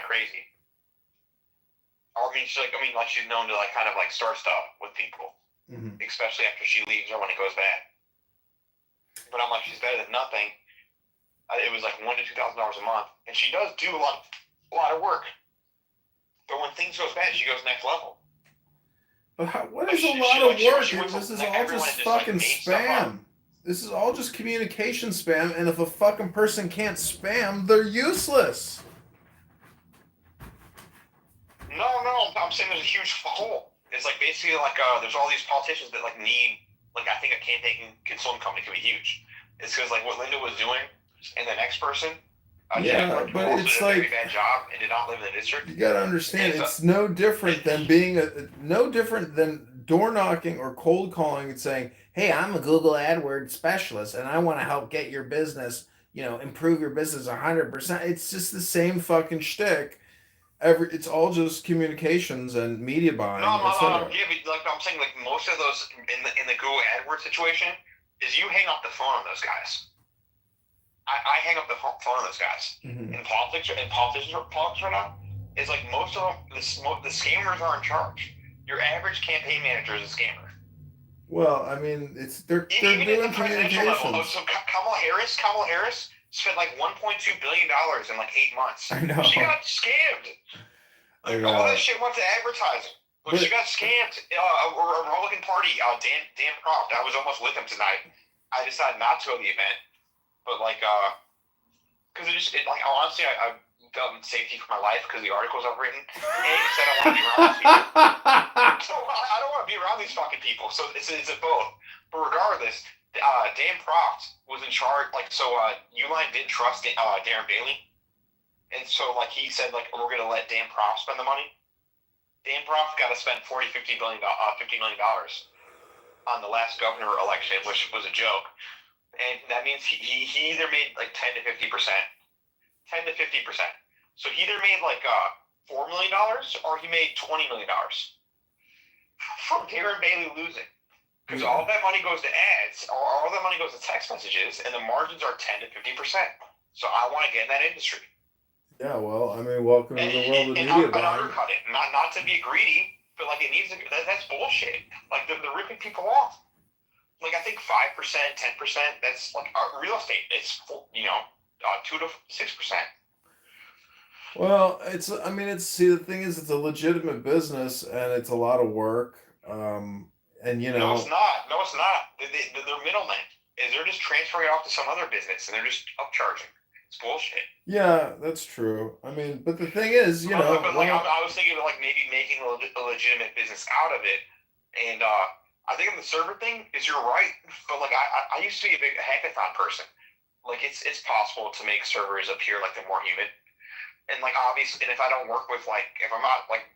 crazy. I mean, she's known to like kind of like start stuff with people, especially after she leaves or when it goes bad. But I'm like, she's better than nothing. It was like $1,000 to $2,000 a month, and she does do a lot of work. But when things goes bad, she goes next level. But what is a lot of work? This is all just fucking spam. This is all just communication spam, and if a fucking person can't spam, they're useless. No, I'm saying there's a huge hole. It's like basically like there's all these politicians that like need like I think a campaign consulting company could be huge. It's because like what Linda was doing and the next person. Yeah, but it's like a very bad job and did not live in the district. You gotta understand, it's no different than no different than door knocking or cold calling and saying, "Hey, I'm a Google AdWords specialist, and I want to help get your business, improve your business 100%." It's just the same fucking shtick. It's all just communications and media buying. No, I'm saying like most of those in the Google AdWords situation is you hang up the phone on those guys. I hang up the phone on those guys. Mm-hmm. In politics right now, is like most of them, the scammers are in charge. Your average campaign manager is a scammer. Well, I mean, they're doing communications. So Kamala Harris spent like $1.2 billion in like 8 months. I know. She got scammed. All that shit went to advertising. But she got scammed. A Republican Party, Dan Croft. I was almost with him tonight. I decided not to go to the event. But like, because honestly, I felt in safety for my life because the articles I've written. And said I want to be around these people. So I don't want to be around these fucking people. So it's a both. But regardless, Dan Croft was in charge. Like, so Uline didn't trust Darren Bailey, and so like he said like we're gonna let Dan Croft spend the money. Dan Croft got to spend $50 million on the last governor election, which was a joke. And that means he either made like 10 to 50%. So he either made like $4 million or he made $20 million from Darren Bailey losing. Because all that money goes to ads, or all that money goes to text messages, and the margins are 10 to 50%. So I want to get in that industry. Yeah, well, I mean, welcome to the world of media buying. Undercut it. Not to be greedy, but like it needs to. That's bullshit. Like they're ripping people off. Like I think 5%, 10%. That's like real estate. It's 2 to 6%. Well, see, the thing is, it's a legitimate business and it's a lot of work. And No, it's not. They're middlemen. They're just transferring it off to some other business, and they're just upcharging. It's bullshit. Yeah, that's true. I mean, but the thing is, But I was thinking of like maybe making a legitimate business out of it, and I think on the server thing is you're right, but like I used to be a big hackathon person. Like it's possible to make servers appear like they're more human, and like obviously, and if I don't work with like if I'm not like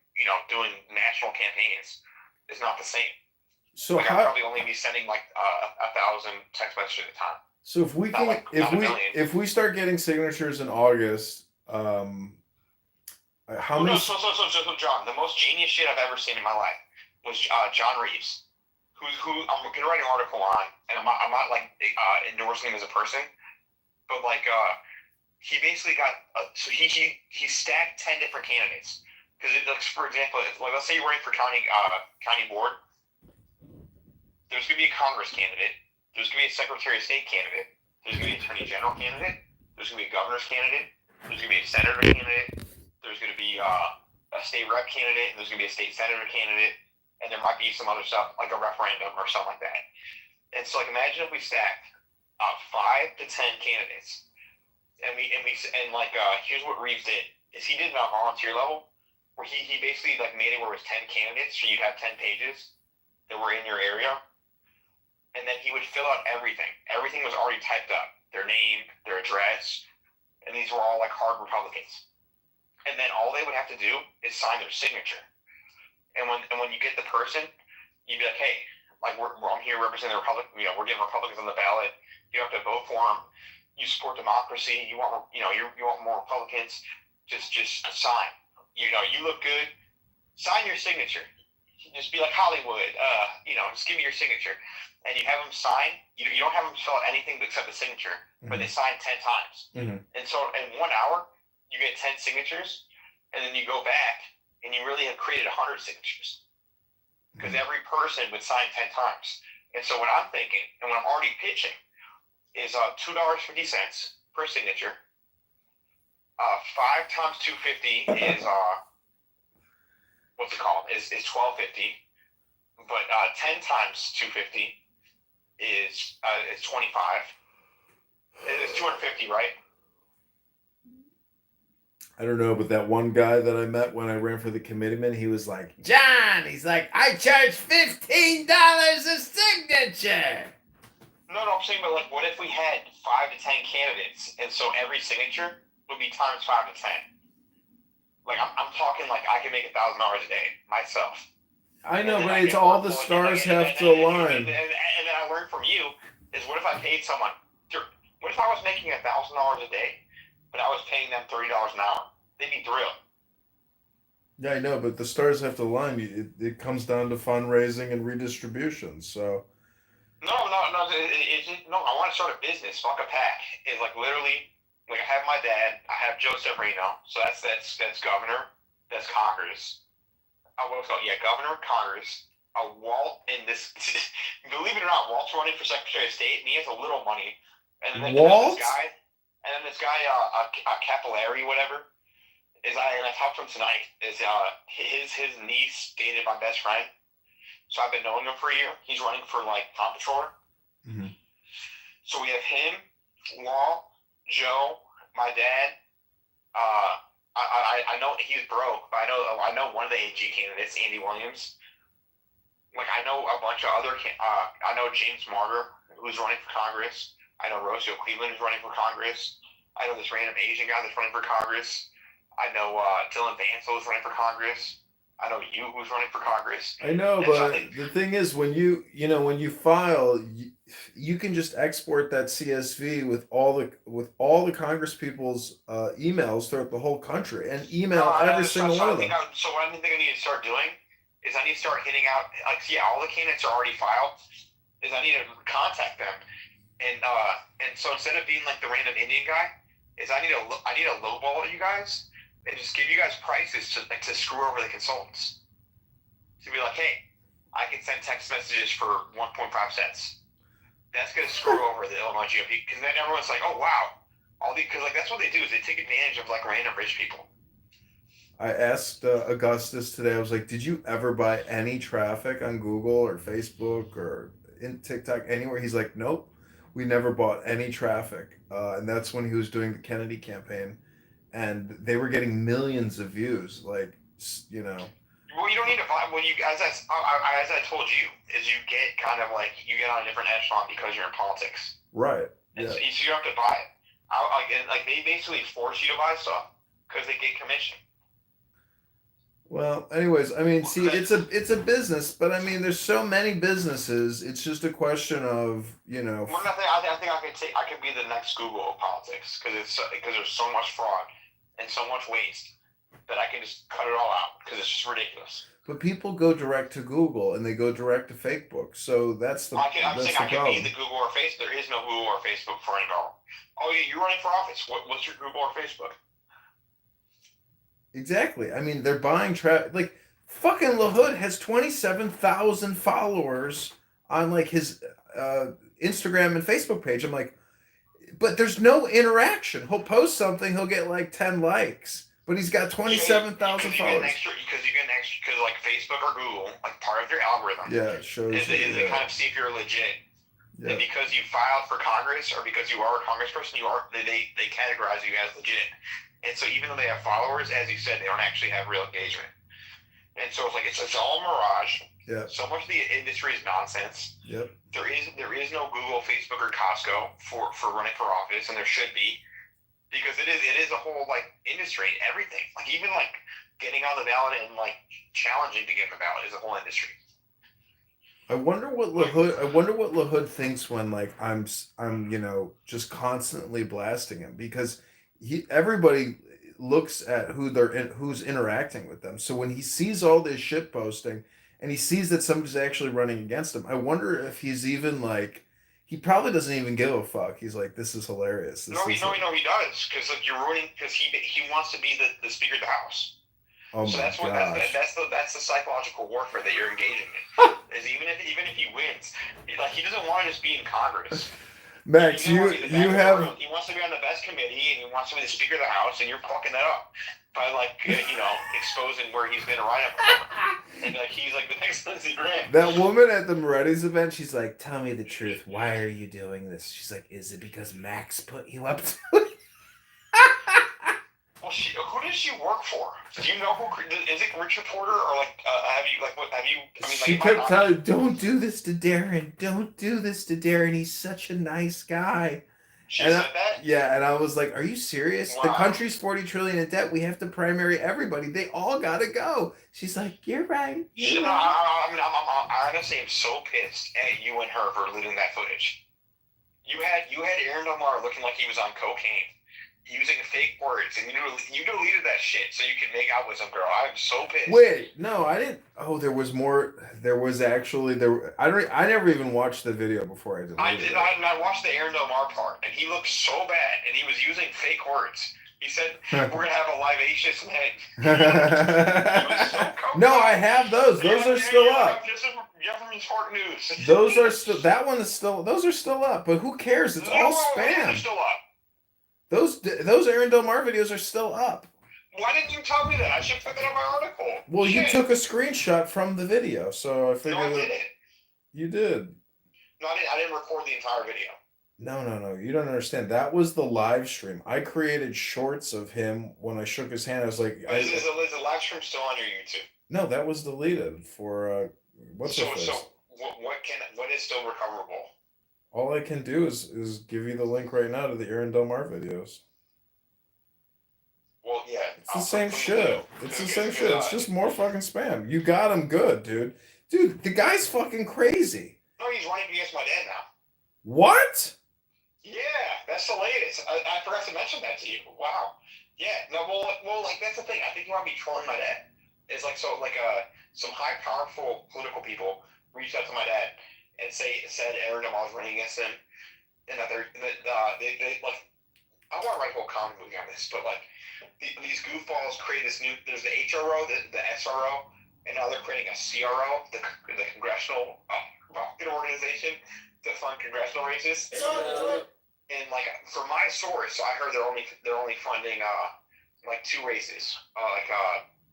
doing national campaigns, it's not the same. So like I'll probably only be sending like 1,000 text messages at a time. So if we can, if we start getting signatures in August, how many? So John, the most genius shit I've ever seen in my life was John Reeves, who I'm gonna write an article on, and I'm not like endorsing him as a person, but like he basically got so he stacked 10 different candidates because it looks, for example, like let's say you're running for county board, there's gonna be a Congress candidate. There's going to be a Secretary of State candidate. There's going to be an Attorney General candidate. There's going to be a Governor's candidate. There's going to be a Senator candidate. There's going to be a State Rep candidate. There's going to be a State Senator candidate. And there might be some other stuff, like a referendum or something like that. And so, like, imagine if we stacked 5 to 10 candidates. And here's what Reeves did, is he did it on a volunteer level, where he basically, like, made it where it was 10 candidates, so you'd have 10 pages that were in your area. And then he would fill out everything. Everything was already typed up. Their name, their address, and these were all like hard Republicans. And then all they would have to do is sign their signature. And when you get the person, you'd be like, hey, like I'm here representing the Republic. We're getting Republicans on the ballot. You have to vote for them. You support democracy. You want you want more Republicans. Just sign. You look good. Sign your signature. Just be like Hollywood. Just give me your signature. And you have them sign. You don't have them fill out anything except the signature, but they sign 10 times. Mm-hmm. And so in 1 hour, you get 10 signatures, and then you go back and you really have created 100 signatures because every person would sign 10 times. And so what I'm thinking, and what I'm already pitching, is $2.50 per signature. 5 times 250 is what's it called? Is $12.50. But 10 times 250 is 25. It's 250, right? I don't know, but that one guy that I met when I ran for the committeeman, he was like, John, he's like, I charge $15 a signature. No, I'm saying, but like, what if we had 5 to 10 candidates, and so every signature would be times 5 to 10? Like, I'm talking like I can make $1,000 a day myself. I know, but it's all the stars have to align. And then I learned from you is what if I paid someone? What if I was making $1,000 a day, but I was paying them $30 an hour? They'd be thrilled. Yeah, I know, but the stars have to align. It comes down to fundraising and redistribution. So No. I want to start a business. Fuck a PAC. It's like literally, like I have my dad. I have Joe Severino. So that's governor. That's Congress. Governor, Congress. Walt and this. Believe it or not, Walt's running for Secretary of State, and he has a little money. And then Walt? this guy, Capillary, whatever. And I talked to him tonight. Is his niece dated my best friend. So I've been knowing him for a year. He's running for like comptroller. Mm-hmm. So we have him, Law, Joe, my dad. I know he's broke, but I know one of the AG candidates, Andy Williams. Like I know a bunch of other. I know James Martyr, who's running for Congress. I know Rocio Cleveland, who's running for Congress. I know this random Asian guy that's running for Congress. I know Dylan Bansel is running for Congress. I know you who's running for Congress. I know, but the thing is, when you file, you can just export that CSV with all the Congress people's emails throughout the whole country and email every single one of them. So what I think I need to start doing is I need to start hitting out all the candidates are already filed. Is I need to contact them, and so instead of being like the random Indian guy, is I need to lowball you guys. And just give you guys prices to screw over the consultants. To be like, hey, I can send text messages for 1.5 cents. That's going to screw over the Illinois GOP. Because then everyone's like, oh, wow. Because that's what they do is they take advantage of like random rich people. I asked Augustus today, I was like, did you ever buy any traffic on Google or Facebook or in TikTok, anywhere? He's like, nope, we never bought any traffic. And that's when he was doing the Kennedy campaign. And they were getting millions of views, like, you know. Well, you don't need to buy. When you, as I told you, is you get kind of like you get on a different echelon because you're in politics. Right. And yeah. So you don't have to buy it. Like they basically force you to buy stuff because they get commission. Well, anyways, I mean, see, it's a business, but I mean, there's so many businesses. It's just a question of, you know. Well, I think I could be the next Google of politics because there's so much fraud and so much waste that I can just cut it all out because it's just ridiculous. But people go direct to Google and they go direct to Facebook, so that's the problem. I'm saying I can be the Google or Facebook. There is no Google or Facebook for anybody. Oh yeah, you're running for office. What's your Google or Facebook? Exactly. I mean, they're buying traffic. Like, fucking LaHood has 27,000 followers on like his Instagram and Facebook page. I'm like, but there's no interaction. He'll post something, he'll get like 10 likes, but he's got 27,000 followers. Because like Facebook or Google, like part of their algorithm, it shows is they kind of see if you're legit. Yeah. And because you filed for Congress or because you are a congressperson, they categorize you as legit. And so even though they have followers, as you said, they don't actually have real engagement. And so it's like it's all a mirage. Yeah. So much of the industry is nonsense. Yep. There is no Google, Facebook, or Costco for running for office, and there should be, because it is a whole like industry, everything. Like even like getting on the ballot and like challenging to get on the ballot is a whole industry. I wonder what LaHood thinks when like I'm just constantly blasting him, because everybody looks at who's interacting with them. So when he sees all this shit posting and he sees that somebody's actually running against him, I wonder if he's even like, he probably doesn't even give a fuck. He's like, this is hilarious. No, he does, because like you're ruining, because he wants to be the Speaker of the House. Oh So my that's what gosh. that's the psychological warfare that you're engaging in. Is even if he wins, like he doesn't want to just be in Congress. He Max, doesn't want to be the back of the have room. He wants to be on the best committee, and he wants to be the Speaker of the House, and you're fucking that up by exposing where he's been around before. And like he's like the next Lindsey Graham. that woman at the Moretti's event. She's like, "Tell me the truth. Why are you doing this?" She's like, "Is it because Max put you up to it?" Well, who does she work for? Do you know who? Is it Richard Porter or have you like what have you? I mean, She kept telling, "Don't do this to Darren. Don't do this to Darren. He's such a nice guy." She And said that. yeah, and I was like, "Are you serious? Wow. The country's $40 trillion in debt. We have to primary everybody. They all gotta go." She's like, "You're right. You're right." I mean, I honestly am so pissed at you and her for leaving that footage. You had Aaron Omar looking like he was on cocaine, using fake words, and you deleted that shit so you can make out with some girl. I'm so pissed. Wait, no, I didn't. Oh, there was more. There was actually there. I never even watched the video before I deleted I did. it. I watched the Aaron Omar part, and he looked so bad, and he was using fake words. He said, "We're gonna have a libacious night." No, I have those. Those are still up. Jefferson's Fort News. Those are still. That one is still. Those are still up. But who cares? It's all spam. They're still up. Those Aaron Del Mar videos are still up. Why didn't you tell me that? I should put that on my article. Well, you took a screenshot from the video, so I figured. No, I didn't. You did. No, I didn't record the entire video. No. You don't understand. That was the live stream. I created shorts of him when I shook his hand. I was like, is the live stream still on your YouTube? No, that was deleted for what's so, it? So what is still recoverable? All I can do is give you the link right now to the Aaron Del Mar videos. Well, yeah. It's the same shit. It's the same shit. It's just more fucking spam. You got him good, dude. Dude, the guy's fucking crazy. No, he's running against my dad now. What? Yeah, that's the latest. I forgot to mention that to you. Wow. Yeah. No. Well, like that's the thing. I think you want to be trolling my dad. It's like some high, powerful political people reached out to my dad and said Aaron Omar was running against him, and that they like. I want to write a whole comic movie on this, but like these goofballs create this new. There's the HRO, the SRO, and now they're creating a CRO, the Congressional Organization to fund congressional races. And like for my source, I heard they're only funding like two races,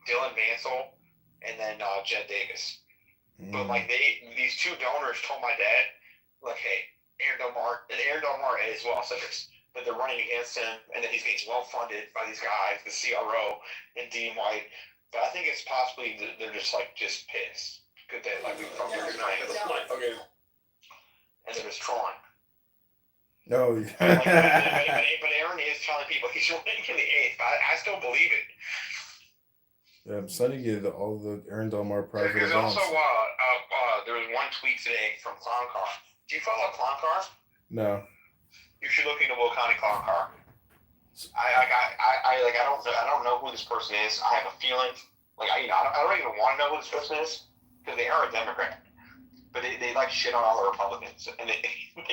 Dylan Vansel and then Jed Davis. But like these two donors told my dad, like, hey, Aaron Del Mar as well said this, that they're running against him and that he's getting well funded by these guys, the CRO and Dean White. But I think it's possibly they're just pissed. Good day, like we from your night. Okay. And they're just trolling. No. But Aaron is telling people he's running in the 8th. I still believe it. Yeah, I'm sending you all the Aaron Del Mar private There's events. also there was one tweet today from Clown Car. Do you follow Clown Car? No. You should look into Will County Clown Car. I don't know who this person is. I have a feeling I don't even want to know who this person is because they are a Democrat. But they like shit on all the Republicans, and they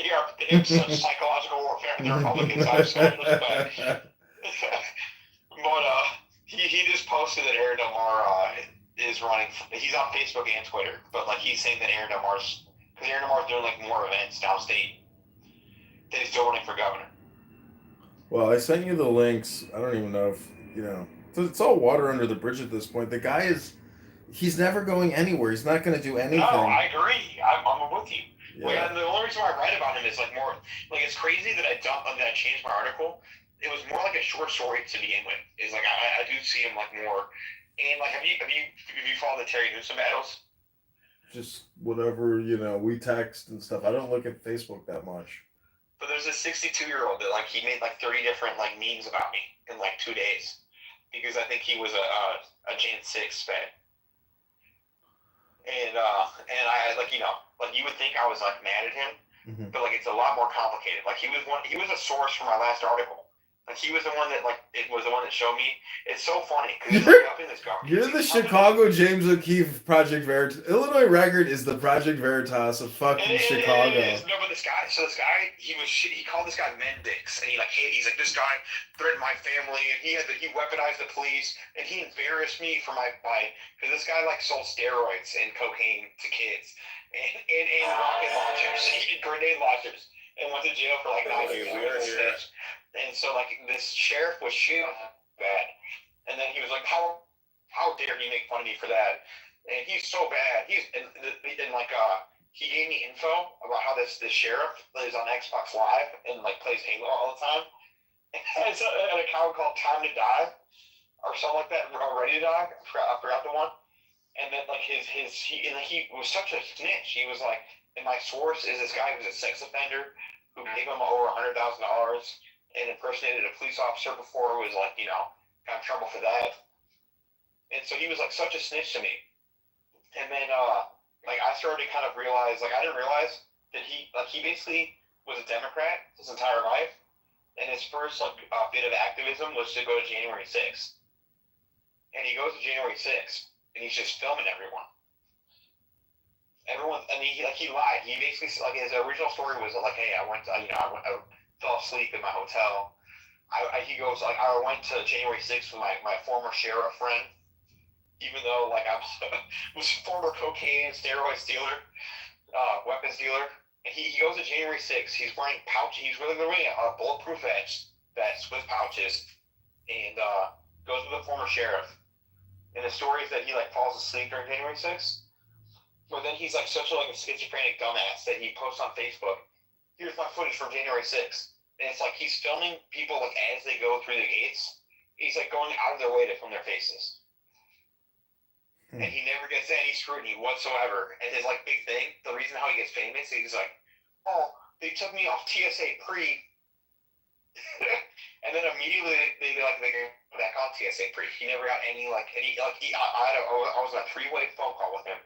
have such psychological warfare on the Republicans. I'm so but he just posted that Aaron Del Mar is running. He's on Facebook and Twitter, but like he's saying that Aaron Del Mar's doing like more events downstate. That he's still running for governor. Well, I sent you the links. I don't even know if it's all water under the bridge at this point. The guy he's never going anywhere. He's not going to do anything. No, I agree. I'm with you. Yeah. The only reason why I write about him is it's crazy that I changed my article. It was more like a short story to begin with. It's like I do see him like more. And like have you followed the Terry Newsom battles? Just whatever we text and stuff. I don't look at Facebook that much. But there's a 62-year-old that he made 30 different memes about me in 2 days because I think he was a Jan 6 fan. And I you would think I was mad at him, but it's a lot more complicated. He was a source for my last article, Like he was the one that showed me. It's so funny because he's like helping this guy. You're the Chicago James O'Keefe Project Veritas. Illinois Record is the Project Veritas of fucking Chicago. It is. No, but this guy, he called this guy Mendix, and he's like, this guy threatened my family, and he weaponized the police, and he embarrassed me for because this guy like sold steroids and cocaine to kids, and rocket launchers, and grenade launchers, and went to jail for like 9 years. And so like this sheriff was shit on that, and then he was like, how dare you make fun of me for that? And he's so bad. He gave me info about how this sheriff is on Xbox Live and like plays Halo all the time. And it's an account called Time to Die or something like that, or Ready to Die. I forgot the one. And then like he was such a snitch. He was like, and my source is this guy who's a sex offender who gave him over $100,000 and impersonated a police officer before, was like, got in trouble for that. And so he was like such a snitch to me. And then like I started to kind of realize, like I didn't realize that he basically was a Democrat his entire life. And his first like bit of activism was to go to January 6th. And he goes to January 6th and he's just filming everyone. And he lied. He basically, like, his original story was like, hey, I fell asleep in my hotel. He goes like, I went to January 6th with my former sheriff friend, even though like I was a former cocaine and steroid dealer, weapons dealer. And he goes to January 6th. He's wearing pouch. He's really wearing a bulletproof vest with pouches, and goes with a former sheriff. And the story is that he like falls asleep during January 6th. But then he's like such a schizophrenic dumbass that he posts on Facebook, here's my footage from January 6th. And it's like he's filming people like as they go through the gates. He's like going out of their way to film their faces. And he never gets any scrutiny whatsoever. And his like big thing, the reason how he gets famous, he's like, oh, they took me off TSA pre. And then immediately they go back on TSA pre. He never got I was on a 3-way phone call with him.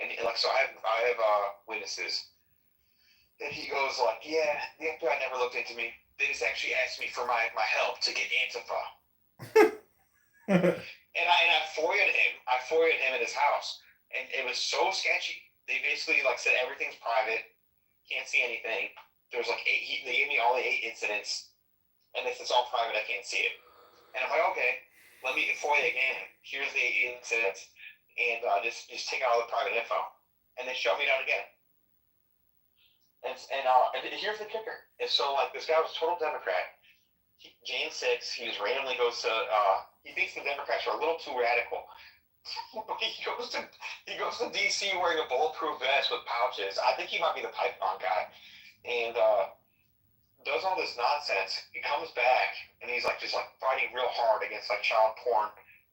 And like, so I have witnesses. And he goes like, yeah, the FBI never looked into me. They just actually asked me for my help to get Antifa. and I FOIA'd him. I FOIA'd him at his house. And it was so sketchy. They basically like said everything's private. Can't see anything. There's like 8, they gave me all the 8 incidents. And they said it's all private, I can't see it. And I'm like, okay, let me FOIA again. Here's the 8 incidents. And just take out all the private info, and they shut me down again. And here's the kicker: and so like this guy was a total Democrat. Jan 6, he just randomly goes to. He thinks the Democrats are a little too radical. he goes to DC wearing a bulletproof vest with pouches. I think he might be the pipe bomb guy, and does all this nonsense. He comes back and he's like just like fighting real hard against like child porn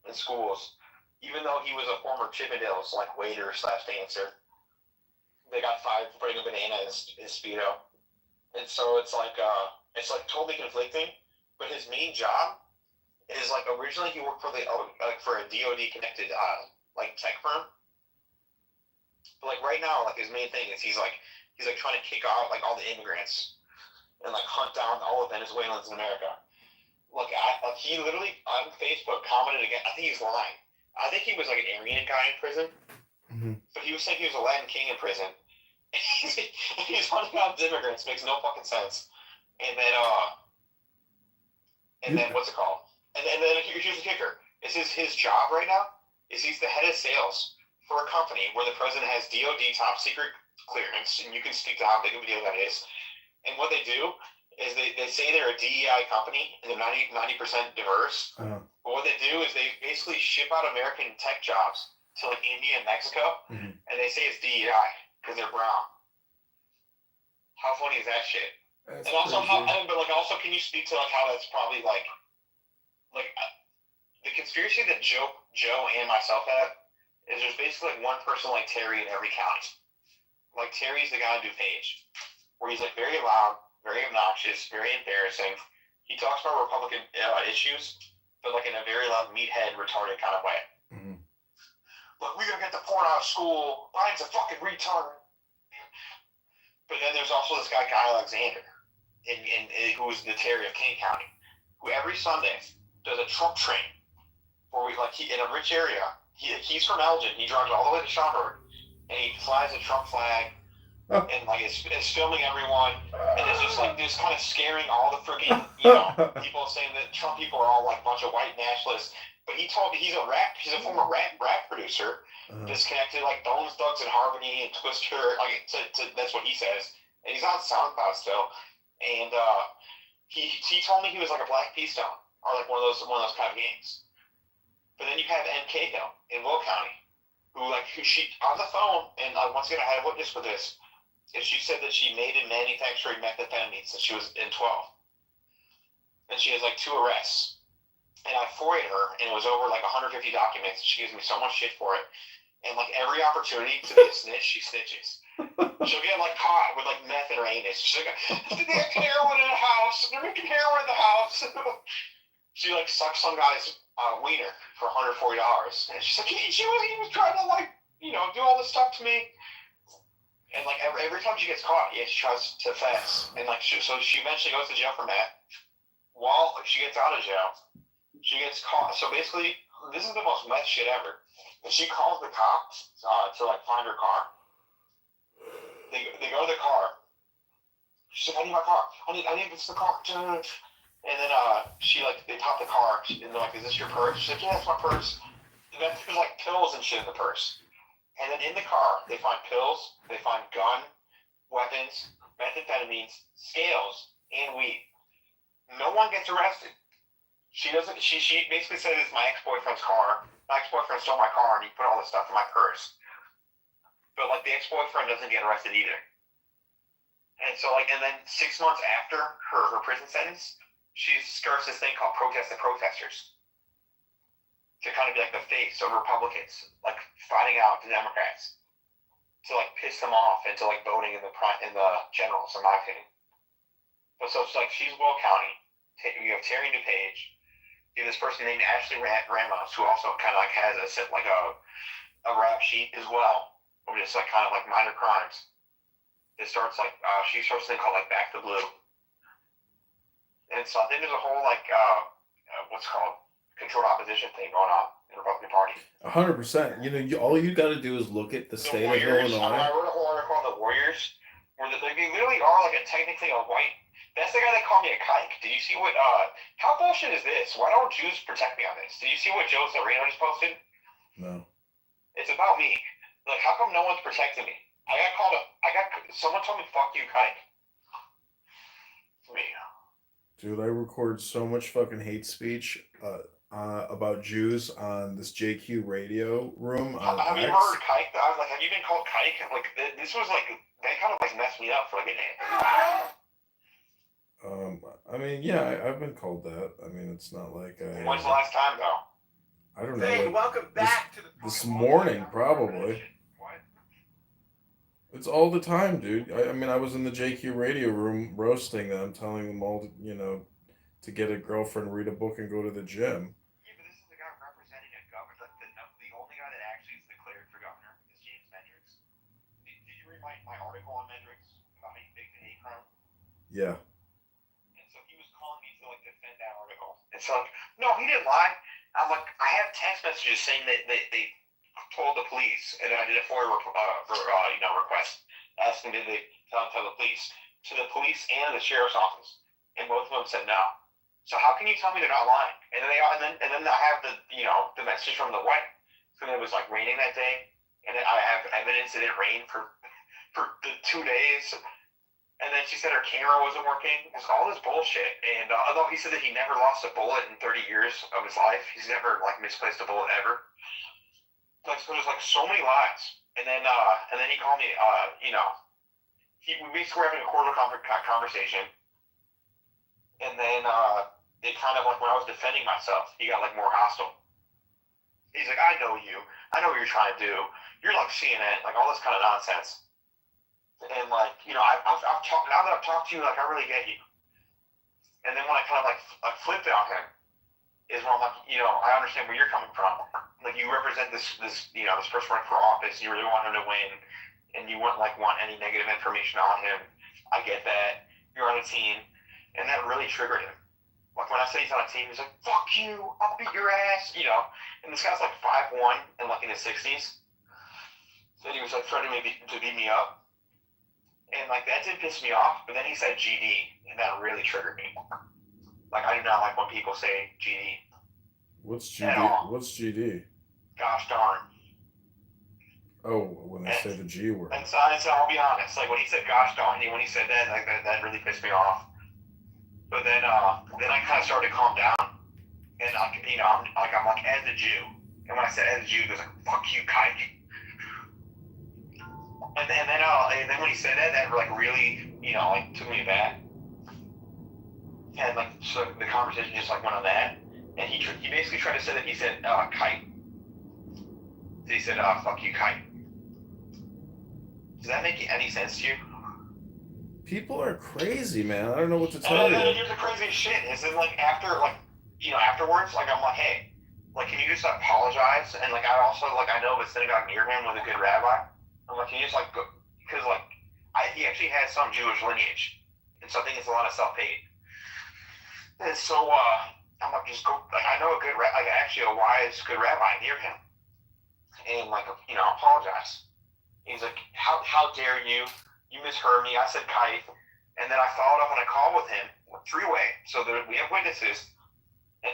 in schools. Even though he was a former Chippendales like waiter / dancer, they got fired for putting a banana in his Speedo, and so it's like totally conflicting. But his main job is like originally he worked for for a DoD connected like tech firm, but like right now like his main thing is he's trying to kick out like all the immigrants and like hunt down all the Venezuelans in America. He literally on Facebook commented again. I think he's lying. I think he was like an Aryan guy in prison, but he was saying he was a Latin king in prison. He's hunting out immigrants. Makes no fucking sense. And then what's it called? And then here's the kicker: is his job right now is he's the head of sales for a company where the president has DoD top secret clearance, and you can speak to how big of a deal that is. And what they do is they say they're a DEI company and they're 90% diverse. But what they do is they basically ship out American tech jobs to like India and Mexico, and they say it's DEI because they're brown. How funny is that shit? That's and also, can you speak to like how that's probably like the conspiracy that Joe and myself have is there's basically like one person like Terry in every county. Like Terry's the guy on DuPage, where he's like very loud, very obnoxious, very embarrassing. He talks about Republican issues, but like in a very loud, meathead, retarded kind of way. Look, we gotta get the porn out of school. Biden's a fucking retard. But then there's also this guy, Guy Alexander, who was the Terry of King County, who every Sunday does a Trump train where he in a rich area. He's from Elgin. He drives all the way to Schaumburg, and he flies a Trump flag, and like it's filming everyone, and it's just like this kind of scaring all the freaking people saying that Trump people are all like a bunch of white nationalists. But he's a former rap producer. Disconnected like Bones, Thugs, and Harmony and Twister. Like that's what he says, and he's on SoundCloud still. And he told me he was like a Black P Stone or like one of those kind of gangs. But then you have MK though in Will County, who she on the phone, and once again I had a witness for this, and she said that she made and manufactured methamphetamine since she was in 12, and she has like 2 arrests. And I FOIA'd her, and it was over like 150 documents. She gives me so much shit for it, and like every opportunity to be a snitch, she snitches. She'll get like caught with like meth in her anus. She's like, "Did they have heroin in the house? They're making heroin in the house." She like sucks some guy's wiener for $140, and she's like, he was trying to like do all this stuff to me. And like every time she gets caught, she tries to fess, and like so she eventually goes to jail for that. While she gets out of jail, she gets caught. So basically, this is the most meth shit ever. And she calls the cops to like find her car. They go to the car. She's like, "I need my car. I need this the car." And then they pop the car, and they're like, "Is this your purse?" She's like, "Yeah, that's my purse." And then there's like pills and shit in the purse. And then in the car, they find pills, they find gun, weapons, methamphetamines, scales, and weed. No one gets arrested. She doesn't. She basically said it's my ex-boyfriend's car. My ex-boyfriend stole my car, and he put all this stuff in my purse. But like the ex-boyfriend doesn't get arrested either. And so and then 6 months after her prison sentence, she starts this thing called Protest the Protesters, to kind of be like the face of Republicans, like fighting out the Democrats, to like piss them off into like voting in the generals, in my opinion. But so it's like she's Will County. You have Terry DuPage. You have this person named Ashley Ramos, who also kind of like has a rap sheet as well, or just like kind of like minor crimes. It starts like she starts a thing called like Back the Blue. And so I think there's a whole like what's called controlled opposition thing going on in the Republican Party. 100%. All you got to do is look at the state of Illinois. I wrote a whole article on the Warriors, where they literally are like technically a white. That's the guy that called me a kike. Did you see what? How bullshit is this? Why don't Jews protect me on this? Did you see what Joe Sereno just posted? No. It's about me. Like, how come no one's protecting me? Someone told me, "Fuck you, kike." Me. Dude, I record so much fucking hate speech about Jews on this JQ radio room. Have you heard kike? I was like, have you been called kike? Like, this was like, that kind of like messed me up for like a day. I mean, yeah, I've been called that. I mean, it's not like I. When's the last time though? I don't know. Hey, welcome back to the. This morning, probably. What? It's all the time, dude. I mean, I was in the JQ radio room roasting them, telling them all to get a girlfriend, read a book, and go to the gym. Yeah, but this is the guy representing a governor. The only guy that actually is declared for governor is James Hendricks. Did you read my article on Hendricks about how he faked the hate crime? Yeah. And so he was calling me to like defend that article. And so like, no, he didn't lie. I'm like, I have text messages saying that they told the police, and I did a FOIA request asking did they tell the police, to the police and the sheriff's office, and both of them said no. So how can you tell me they're not lying? And then I have the message from the wife. So it was like raining that day, and then I have evidence that it rained for the 2 days. And then she said her camera wasn't working. It was all this bullshit. And although he said that he never lost a bullet in 30 years of his life, he's never like misplaced a bullet ever. Like, so there's like so many lies. And then he called me. We basically were having a cordial conversation. And then it kind of like when I was defending myself, he got like more hostile. He's like, "I know you. I know what you're trying to do. You're like CNN, like all this kind of nonsense." And like, I've talked, now that I've talked to you, like I really get you. And then when I kind of like flipped it on him, is when I'm like, I understand where you're coming from. Like you represent this person running for office, and you really want him to win, and you wouldn't like want any negative information on him. I get that. You're on a team, and that really triggered him. Like when I say he's on a team, he's like, "Fuck you, I'll beat your ass," you know. And this guy's like 5'1" and like in his 60s. So he was like threatening to beat me up, and like that did piss me off. But then he said GD, and that really triggered me. Like I do not like when people say GD. What's GD? What's GD? Gosh darn. Oh, when they say the G word. And so I'll be honest, like when he said "gosh darn," when he said that, like that really pissed me off. But then I kind of started to calm down, and I'm like as a Jew, and when I said as a Jew, he was like, "Fuck you, kike." And then when he said that like really, like took me aback, and like so the conversation just like went on that, and he basically tried to say that he said kite. So he said "fuck you, kite." Does that make any sense to you? People are crazy, man. I don't know what to tell you. And here's the craziest shit is then like afterwards, like I'm like, hey, like can you just apologize? And like I know of a synagogue near him with a good rabbi. I'm like, can you just like go, because like he actually has some Jewish lineage, and so I think it's a lot of self-hate. And so I'm like, just go. Like I know actually a wise good rabbi near him, and like apologize. He's like, how dare you? You misheard me. I said kite. And then I followed up on a call with him, three-way. So we have witnesses. And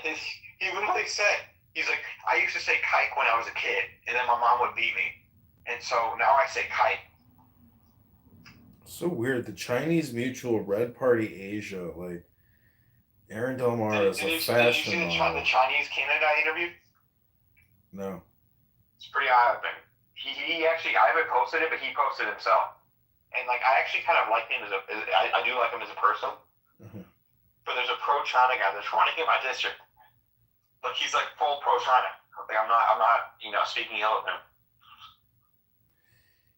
he literally said, he's like, I used to say kite when I was a kid, and then my mom would beat me. And so now I say kite. So weird. The Chinese Mutual Red Party Asia, like, Aaron Delmar is a fashion model. Did you see the Chinese Canada interview? No. It's pretty eye-opening. He actually, I haven't posted it, but he posted himself. And like, I actually kind of like him I do like him as a person. Mm-hmm. But there's a pro-China guy that's running in my district. Like, he's like full pro-China. Like, I'm not, speaking ill of him.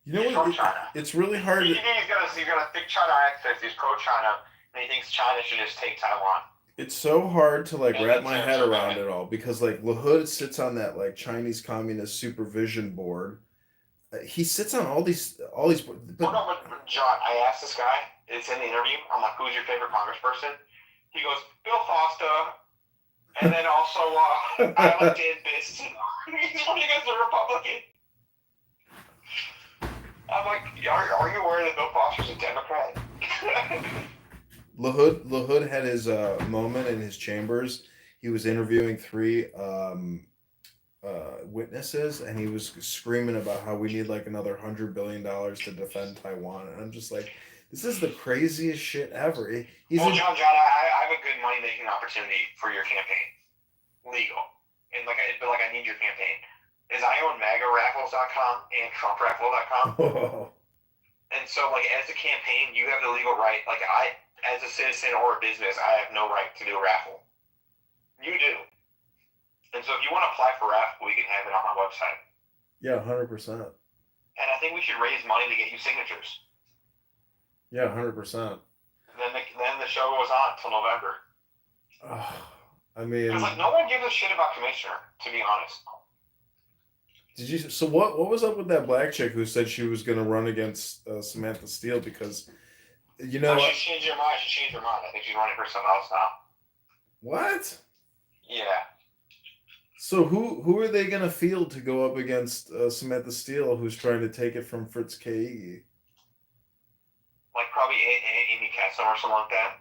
He's from China. It's really hard. He's got a thick China accent. He's pro-China, and he thinks China should just take Taiwan. It's so hard to like wrap my head around it all because like LaHood sits on that like Chinese Communist Supervision Board. He sits on all these. But John, I asked this guy. It's in the interview. I'm like, "Who's your favorite congressperson?" He goes, "Bill Foster," and then also I like Dan Biss. He's one of you guys a Republican. I'm like, are you aware that Bill Foster's a Democrat? LaHood had his moment in his chambers. He was interviewing three witnesses, and he was screaming about how we need like another $100 billion to defend Taiwan. And I'm just like, this is the craziest shit ever. John, I have a good money making opportunity for your campaign, legal, and I need your campaign. Is I own MAGARaffles.com and TrumpRaffle.com. Oh. And so, like, as a campaign, you have the legal right. Like, as a citizen or a business, I have no right to do a raffle. You do. And so if you want to apply for raffle, we can have it on my website. Yeah, 100%. And I think we should raise money to get you signatures. Yeah, 100%. Then the show goes on until November. I mean... Because, like, no one gives a shit about Commissioner, to be honest. Did you? So what was up with that black chick who said she was going to run against Samantha Steele because, She's changed her mind. I think she's running for someone else now. What? Yeah. So who are they going to field to go up against Samantha Steele, who's trying to take it from Fritz Keigi? Like probably Amy Kessler or something like that.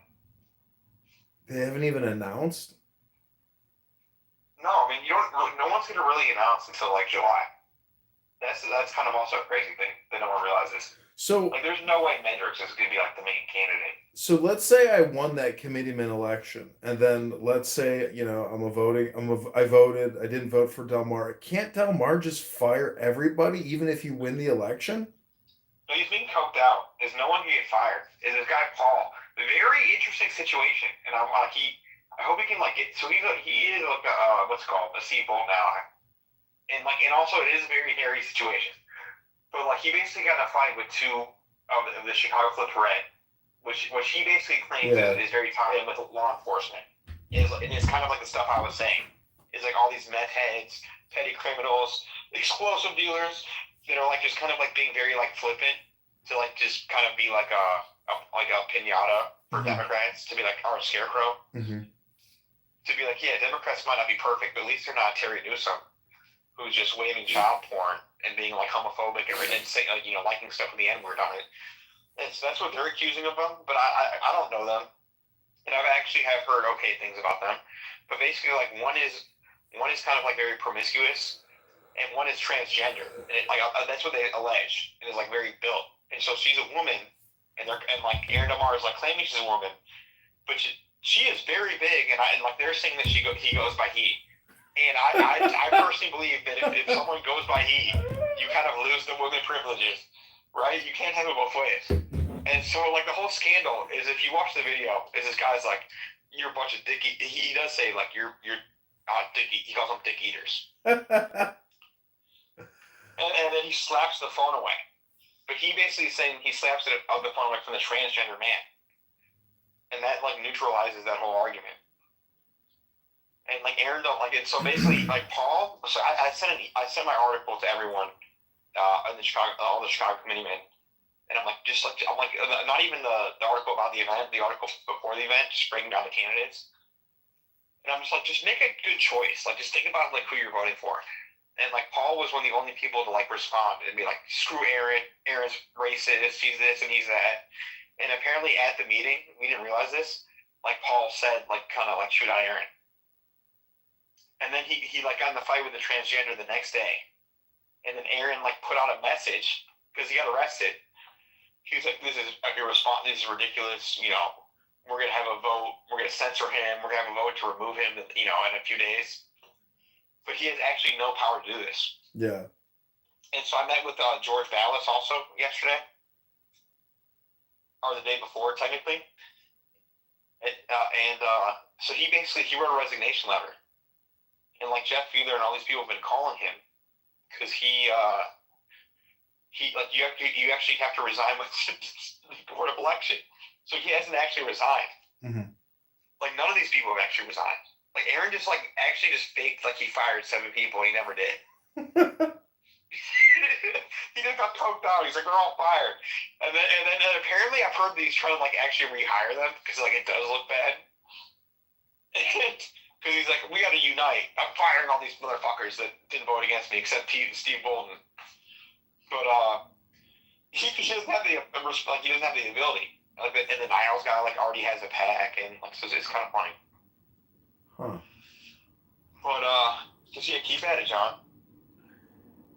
They haven't even announced? No, I mean, no one's going to really announce until like July. That's kind of also a crazy thing that no one realizes. So like, there's no way Mendrix is going to be like the main candidate. So let's say I won that committeeman election, and then let's say I voted. I didn't vote for Delmar. Can't Delmar just fire everybody, even if you win the election? No, he's being coked out. There's no one can get fired. Is this guy Paul? Very interesting situation, and I hope he can like get. So he is like what's it called, a C-Bolt now, and also it is a very hairy situation. But like he basically got in a fight with two of the Chicago Flipped Red, which he basically claims is very tied in with law enforcement. It's kind of like the stuff I was saying. It's like all these meth heads, petty criminals, explosive dealers that are like just kind of like being very like flippant to like just kind of be like a pinata for Democrats, to be like our scarecrow. Mm-hmm. to be like, yeah, Democrats might not be perfect, but at least they're not Terry Newsom, who's just waving child porn and being like homophobic and say, liking stuff with the N-word on it. And so that's what they're accusing of them. But I don't know them, and I've actually have heard okay things about them. But basically, like one is kind of like very promiscuous, and one is transgender. And that's what they allege. It is like very built, and so she's a woman, and like Aaron Damar is like claiming she's a woman, but she is very big, and like they're saying that he goes by he. And I personally believe that if someone goes by he, you kind of lose the women privileges, right? You can't have it both ways. And so, like, the whole scandal is, if you watch the video, is this guy's like, you're a bunch of dick eaters. He does say, like, you're dick eaters. He calls them dick eaters. and then he slaps the phone away. But he basically is saying he slaps the phone away from the transgender man. And that, like, neutralizes that whole argument. And like Aaron don't like it. So basically, like Paul. So I sent my article to everyone in the all the Chicago committeemen, and I'm like not even the article about the event, the article before the event, just breaking down the candidates. And I'm just like, just make a good choice. Like, just think about like who you're voting for. And like Paul was one of the only people to like respond and be like, screw Aaron. Aaron's racist. He's this and he's that. And apparently at the meeting, we didn't realize this. Like Paul said, like kind of like shoot out Aaron. And then he like got in the fight with the transgender the next day. And then Aaron like put out a message because he got arrested. He was like, this is irresponsible. This is ridiculous. We're going to have a vote. We're going to censor him. We're going to have a vote to remove him, in a few days. But he has actually no power to do this. Yeah. And so I met with George Vallis also yesterday. Or the day before, technically. So he wrote a resignation letter. And like Jeff Fiedler and all these people have been calling him because you actually have to resign with the board of election. So he hasn't actually resigned. Mm-hmm. Like none of these people have actually resigned. Like Aaron just faked like he fired 7 people. He never did. He just got poked out. He's like, they're all fired. And then apparently I've heard that he's trying to like actually rehire them because like it does look bad. Because he's like, we got to unite. I'm firing all these motherfuckers that didn't vote against me, except Steve Bolton. But he doesn't have the he doesn't have the ability. Like, and the Niles guy like already has a pack, and like so it's kind of funny. Huh. But just keep at it, John.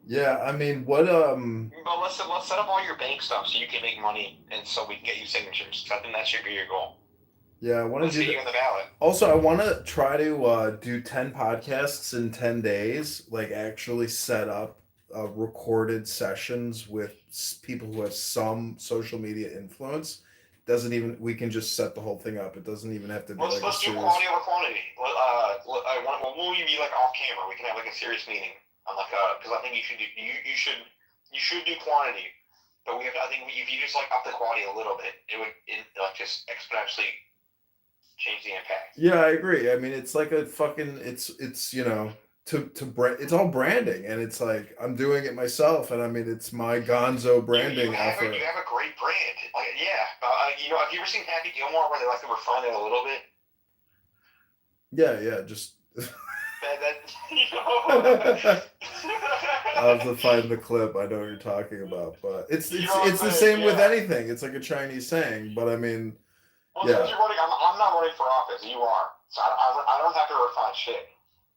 Yeah, I mean, what But let's set up all your bank stuff so you can make money, and so we can get you signatures. I think that should be your goal. Yeah, I want to do you on the ballot. Also, I want to try to do 10 podcasts in 10 days, like actually set up recorded sessions with people who have some social media influence. We can just set the whole thing up. It doesn't even have to be let's do quality over quantity. Will you be like off camera? We can have like a serious meeting on like because I think you should do quantity, but I think if you just like up the quality a little bit, it would just exponentially change the impact. Yeah, I agree. I mean, it's like a fucking it's it's all branding, and it's like I'm doing it myself, and I mean it's my gonzo branding effort. You have a great brand. Like, yeah, have you ever seen Happy Gilmore where they like to refine it a little bit? Yeah, just I'll have to find the clip. I know what you're talking about, but it's the same with anything. It's like a Chinese saying, but I mean, since you're running, I'm not running for office. You are, so I don't have to refine shit.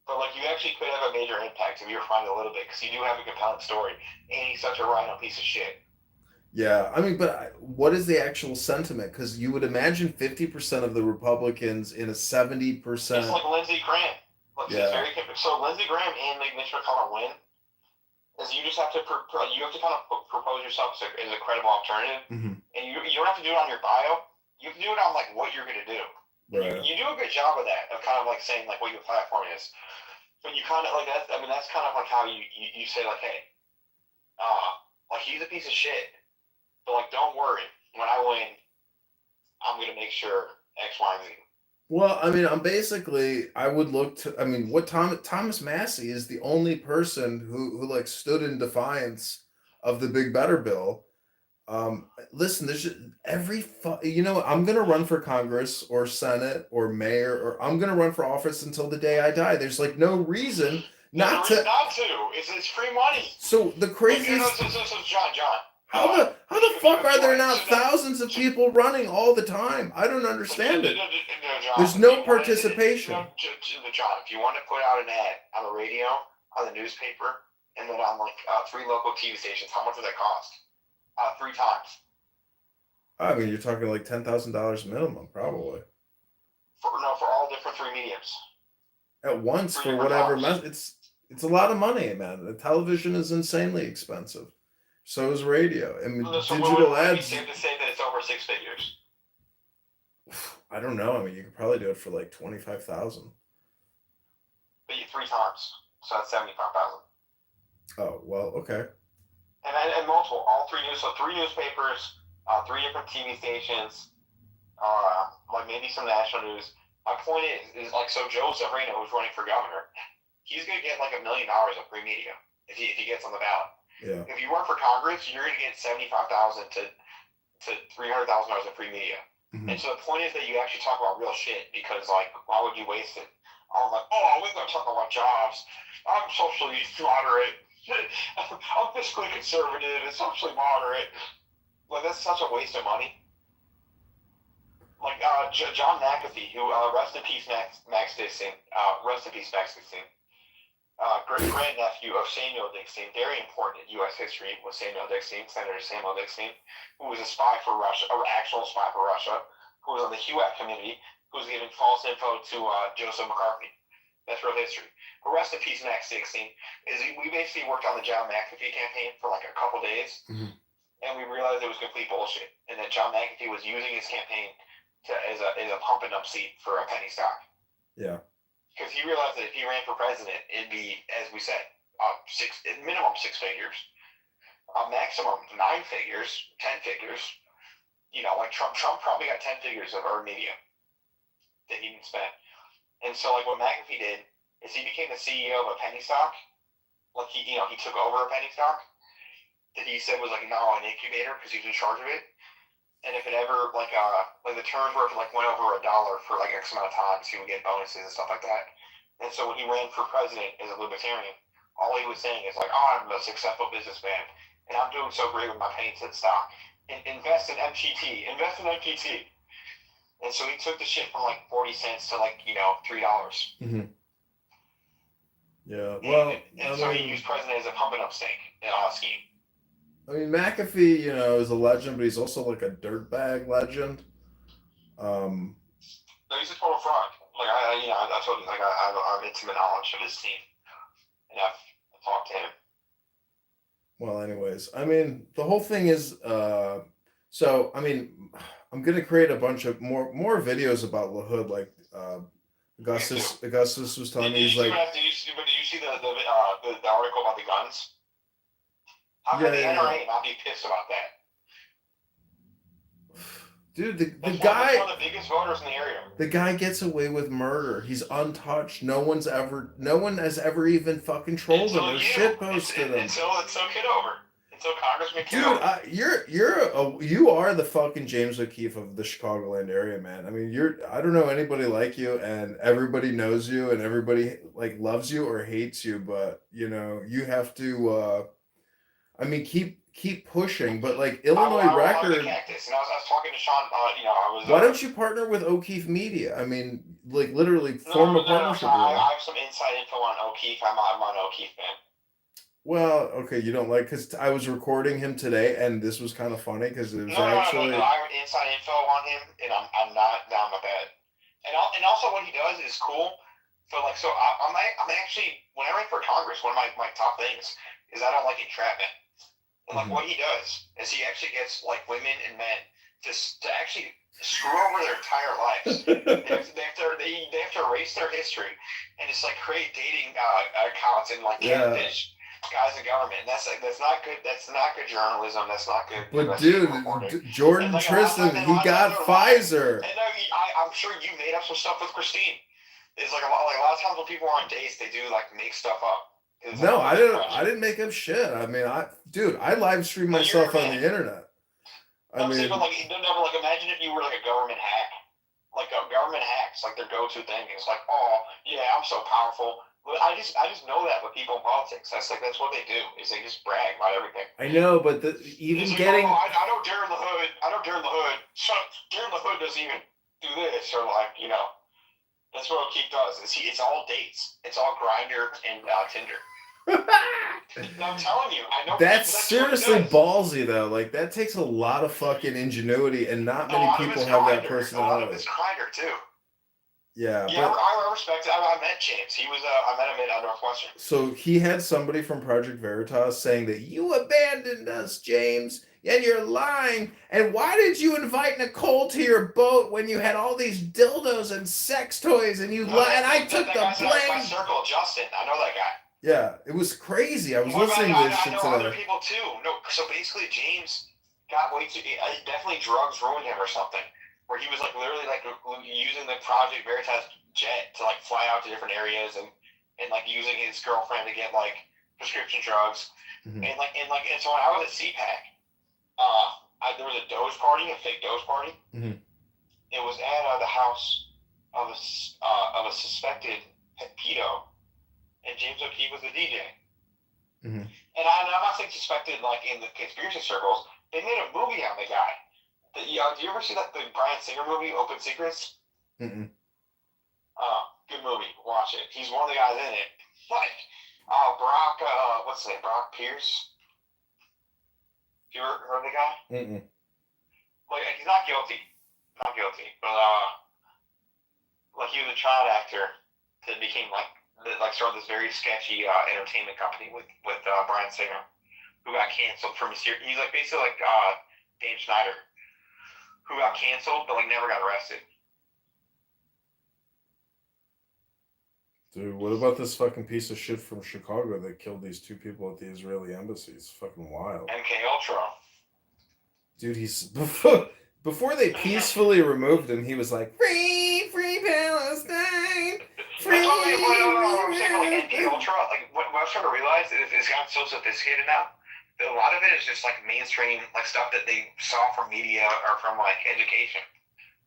But like, you actually could have a major impact if you refine it a little bit, because you do have a compelling story, and he's such a rhino piece of shit. Yeah, I mean, but what is the actual sentiment? Because you would imagine 50% of the Republicans in a 70%. It's like Lindsey Graham. So Lindsey Graham and Mitch McConnell win. Is you just have to kind of propose yourself as a credible alternative, mm-hmm. and you don't have to do it on your bio. You can do it on like what you're going to do. Right. You do a good job of that, of kind of like saying like what your platform is. But you kind of like that. I mean, that's kind of like how you say like, hey, like he's a piece of shit, but like don't worry, when I win, I'm going to make sure X, Y, and Z. Well, I mean, I would look to, I mean, what Thomas Massey is the only person who like stood in defiance of the Big Better bill. Listen, there's just I'm gonna run for Congress or Senate or mayor, or I'm gonna run for office until the day I die. There's like no reason There's a not reason to. not to. It's free money. So the Like, craziest. so John. How the fuck are there not So that, thousands of people running all the time? I don't understand it. There's John, if no you want, participation. John, if you want to put out an ad on the radio, on the newspaper, and then on like 3 local TV stations, how much does that cost? 3 times. I mean, you're talking like $10,000 minimum, probably For all different 3 mediums. at once 3 for different whatever. dollars. It's a lot of money, man. The television is insanely expensive. So is radio. I mean, So digital would it be ads. safe to say that it's over 6 figures? I don't know. I mean, you could probably do it for like 25,000. But you 3 times, so that's 75,000. Oh well, okay. And multiple, all 3 news, so 3 newspapers, 3 different TV stations, like maybe some national news. My point is like, so Joe Severino, who's running for governor, he's gonna get like $1 million of free media if he gets on the ballot. Yeah. If you run for Congress, you're gonna get $75,000 to $300,000 of free media. Mm-hmm. And so the point is that you actually talk about real shit, because like, why would you waste it? I'm like, we're gonna talk about jobs. I'm socially moderate. I'm fiscally conservative and socially moderate. Like, that's such a waste of money. Like John McAfee, who rest in peace, Max Dixon. Rest in peace, Max Dixon. Great grandnephew of Samuel Dixon, very important in U.S. history, was Samuel Dixon, Senator Samuel Dixon, who was a spy for Russia, or actual spy for Russia, who was on the HUAC committee, who was giving false info to Joseph McCarthy. That's real history. But rest in peace, Max Dixon. We basically worked on the John McAfee campaign for like a couple days, and we realized it was complete bullshit, and that John McAfee was using his campaign as a pump and up seat for a penny stock. Yeah. Because he realized that if he ran for president, it'd be, as we said, minimum 6 figures, maximum 9 figures, 10 figures. You know, like Trump probably got 10 figures of earned media that he didn't spend. And so, like, what McAfee did is he became the CEO of a penny stock. Like, he took over a penny stock that he said was like now an incubator because he was in charge of it. And if it ever like the terms were like went over $1 for like X amount of times, he would get bonuses and stuff like that. And so when he ran for president as a libertarian, all he was saying is like, I'm a successful businessman, and I'm doing so great with my penny stock. Invest in MPT. And so he took the shit from like 40 cents to like $3. Mm-hmm. Yeah. Well, and so he used president as a pump and up scheme. I mean, McAfee, is a legend, but he's also like a dirtbag legend. No, he's a total fraud. Like I told you, like I have intimate knowledge of his team, and I've talked to him. Well, anyways, I mean, the whole thing is, so I mean, I'm gonna create a bunch of more videos about La Hood, like Augustus was telling me, he's like. Did you see the article about the guns? How can the NRA not be pissed about that? Dude, the guy, one of the biggest voters in the area. The guy gets away with murder. He's untouched. No one has ever even fucking trolled him or shit posted him. Until Kitover. Until Congressman Kitover. Dude, you are the fucking James O'Keefe of the Chicagoland area, man. I mean, I don't know anybody like you, and everybody knows you, and everybody like loves you or hates you, but you have to I mean, keep pushing, but like Illinois Record. And I was talking to Sean. Why don't you partner with O'Keefe Media? I mean, like literally form a partnership. I have some inside info on O'Keefe. I'm on O'Keefe, man. Well, okay, you don't like, because I was recording him today, and this was kind of funny because it was actually. No, I have inside info on him, and I'm not down with that. And also what he does is cool. So I'm actually, when I ran for Congress, one of my top things is I don't like entrapment. And like what he does is he actually gets like women and men to actually screw over their entire lives. they have to erase their history and just like create dating accounts and like catfish guys in government. And that's not good. That's not good journalism. That's not good. But dude, Jordan Tristan, he got Pfizer. And I'm sure you made up some stuff with Christine. It's like a lot of times when people are on dates, they do like make stuff up. No, I didn't make up shit. I mean, I live stream myself on the internet. I mean, but like, imagine if you were like a government hack. Like government hacks, like their go-to thing is like, oh yeah, I'm so powerful. But I just know that with people in politics. That's what they do. Is they just brag about everything. I know, but even like, getting, I know Darren the Hood. I know Darren the Hood. Darren the Hood doesn't even do this, or like, that's what O'Keefe does. It's all dates. It's all Grindr and Tinder. I'm telling you, I know. That's seriously ballsy though. Like that takes a lot of fucking ingenuity, and not many people have that personality. A lot of it's Grindr too. Yeah, but I respect it. I met James. I met him at Northwestern. So he had somebody from Project Veritas saying that you abandoned us, James, and you're lying. And why did you invite Nicole to your boat when you had all these dildos and sex toys and you lied? And I took the blame. My circle, Justin. I know that guy. Yeah, it was crazy. I was listening to this shit today. I know other people too. No, so basically James got way too. Definitely drugs ruined him or something. Where he was like literally like using the Project Veritas jet to like fly out to different areas and like using his girlfriend to get like prescription drugs. And so when I was at CPAC, there was a Doge party, a fake Doge party. It was at the house of a suspected pedo. And James O'Keefe was the DJ. And I'm not saying suspected like in the conspiracy circles. They made a movie on the guy. Do you ever see the Bryan Singer movie, Open Secrets? Good movie. Watch it. He's one of the guys in it. Like, Brock, what's his name? Brock Pierce? You ever heard of the guy? Like, he's not guilty. Not guilty. But, like, he was a child actor that became, started this very sketchy entertainment company with Bryan Singer, who got canceled from he's basically like Dan Schneider, who got canceled but like never got arrested. Dude, what about this fucking piece of shit from Chicago that killed these two people at the Israeli embassy? It's fucking wild. MK Ultra. Dude, he's before they peacefully removed him, he was like, "Free Palestine." Free. I'm saying like MK Ultra. Like what I was trying to realize is it's gotten so sophisticated now that a lot of it is just like mainstream like stuff that they saw from media or from like education.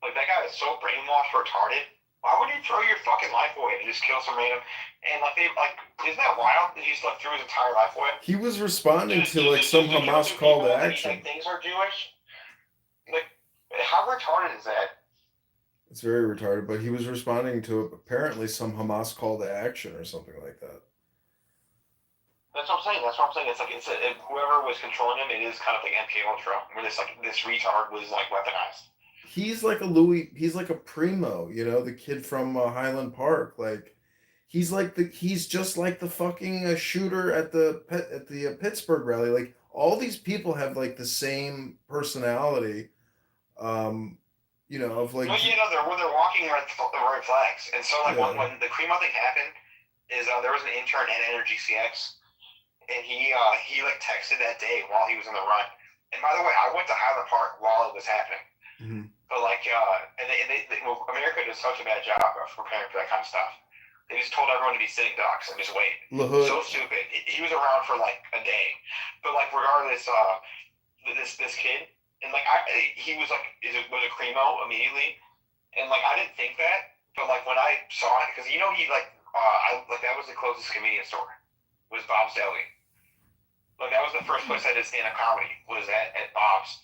Like that guy is so brainwashed, retarded. Why would you throw your fucking life away and just kill some random? And like isn't that wild? That he just like threw his entire life away. He was responding to like some Hamas call to action. Things are Jewish. Like how retarded is that? It's very retarded, but he was responding to apparently some Hamas call to action or something like that. That's what I'm saying. It's like whoever was controlling him, it is kind of like MK Ultra, where this retard was like weaponized. He's like a primo, the kid from Highland Park. Like he's just like the fucking shooter at the Pittsburgh rally. Like all these people have like the same personality. Of like. Well, they're walking the right flags, and so like when the Cremo thing happened, is there was an intern at Energy CX, and he like texted that day while he was on the run. And by the way, I went to Highland Park while it was happening. But like, America does such a bad job of preparing for that kind of stuff. They just told everyone to be sitting ducks and just wait. So stupid. He was around for like a day, but like regardless, this kid. And like he was like was a Cremo immediately, and like I didn't think that, but like when I saw it, because he like that was the closest convenience store, was Bob's Deli. Like that was the first place I did stand up comedy, was at Bob's.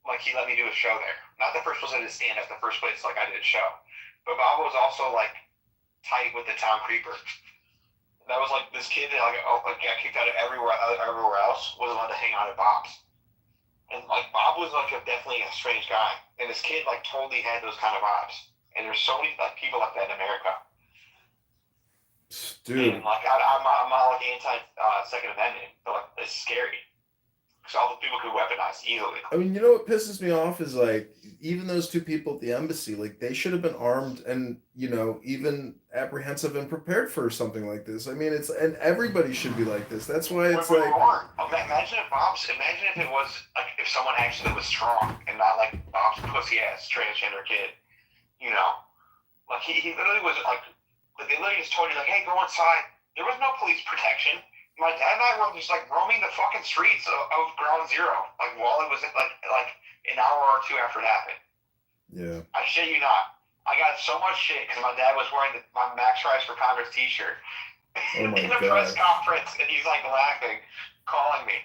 Like he let me do a show there. Not the first place I did stand up, the first place like I did a show. But Bob was also like tight with the town creeper. That was like this kid that got kicked out of everywhere else was allowed to hang out at Bob's. And like Bob was like definitely a strange guy, and this kid like totally had those kind of vibes. And there's so many like people like that in America. Dude, and like I'm not like anti Second Amendment, but like it's scary because all the people could weaponize easily. I mean, what pisses me off is like even those two people at the embassy, like they should have been armed and even apprehensive and prepared for something like this. I mean, and everybody should be like this. That's why it's like. Imagine if it was like if someone actually was strong and not like Bob's pussy ass transgender kid. Like he literally was like they literally just told you like, hey, go inside. There was no police protection. my dad and I were just like roaming the fucking streets of Ground Zero, like while it was like an hour or two after it happened. Yeah. I shit you not. I got so much shit because my dad was wearing my Max Rise for Congress T-shirt Oh my in a God. press conference, and he's like laughing, calling me.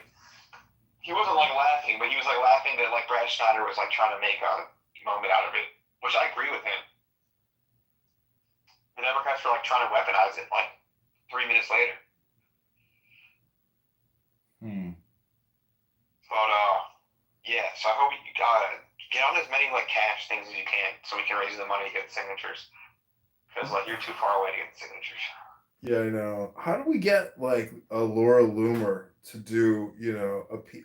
He wasn't like laughing, but he was like laughing that like Brad Schneider was like trying to make a moment out of it, which I agree with him. The Democrats were like trying to weaponize it like 3 minutes later. But yeah, so I hope you get on as many like cash things as you can so we can raise the money to get the signatures. Because like you're too far away to get the signatures. Yeah, I know. How do we get like a Laura Loomer to do,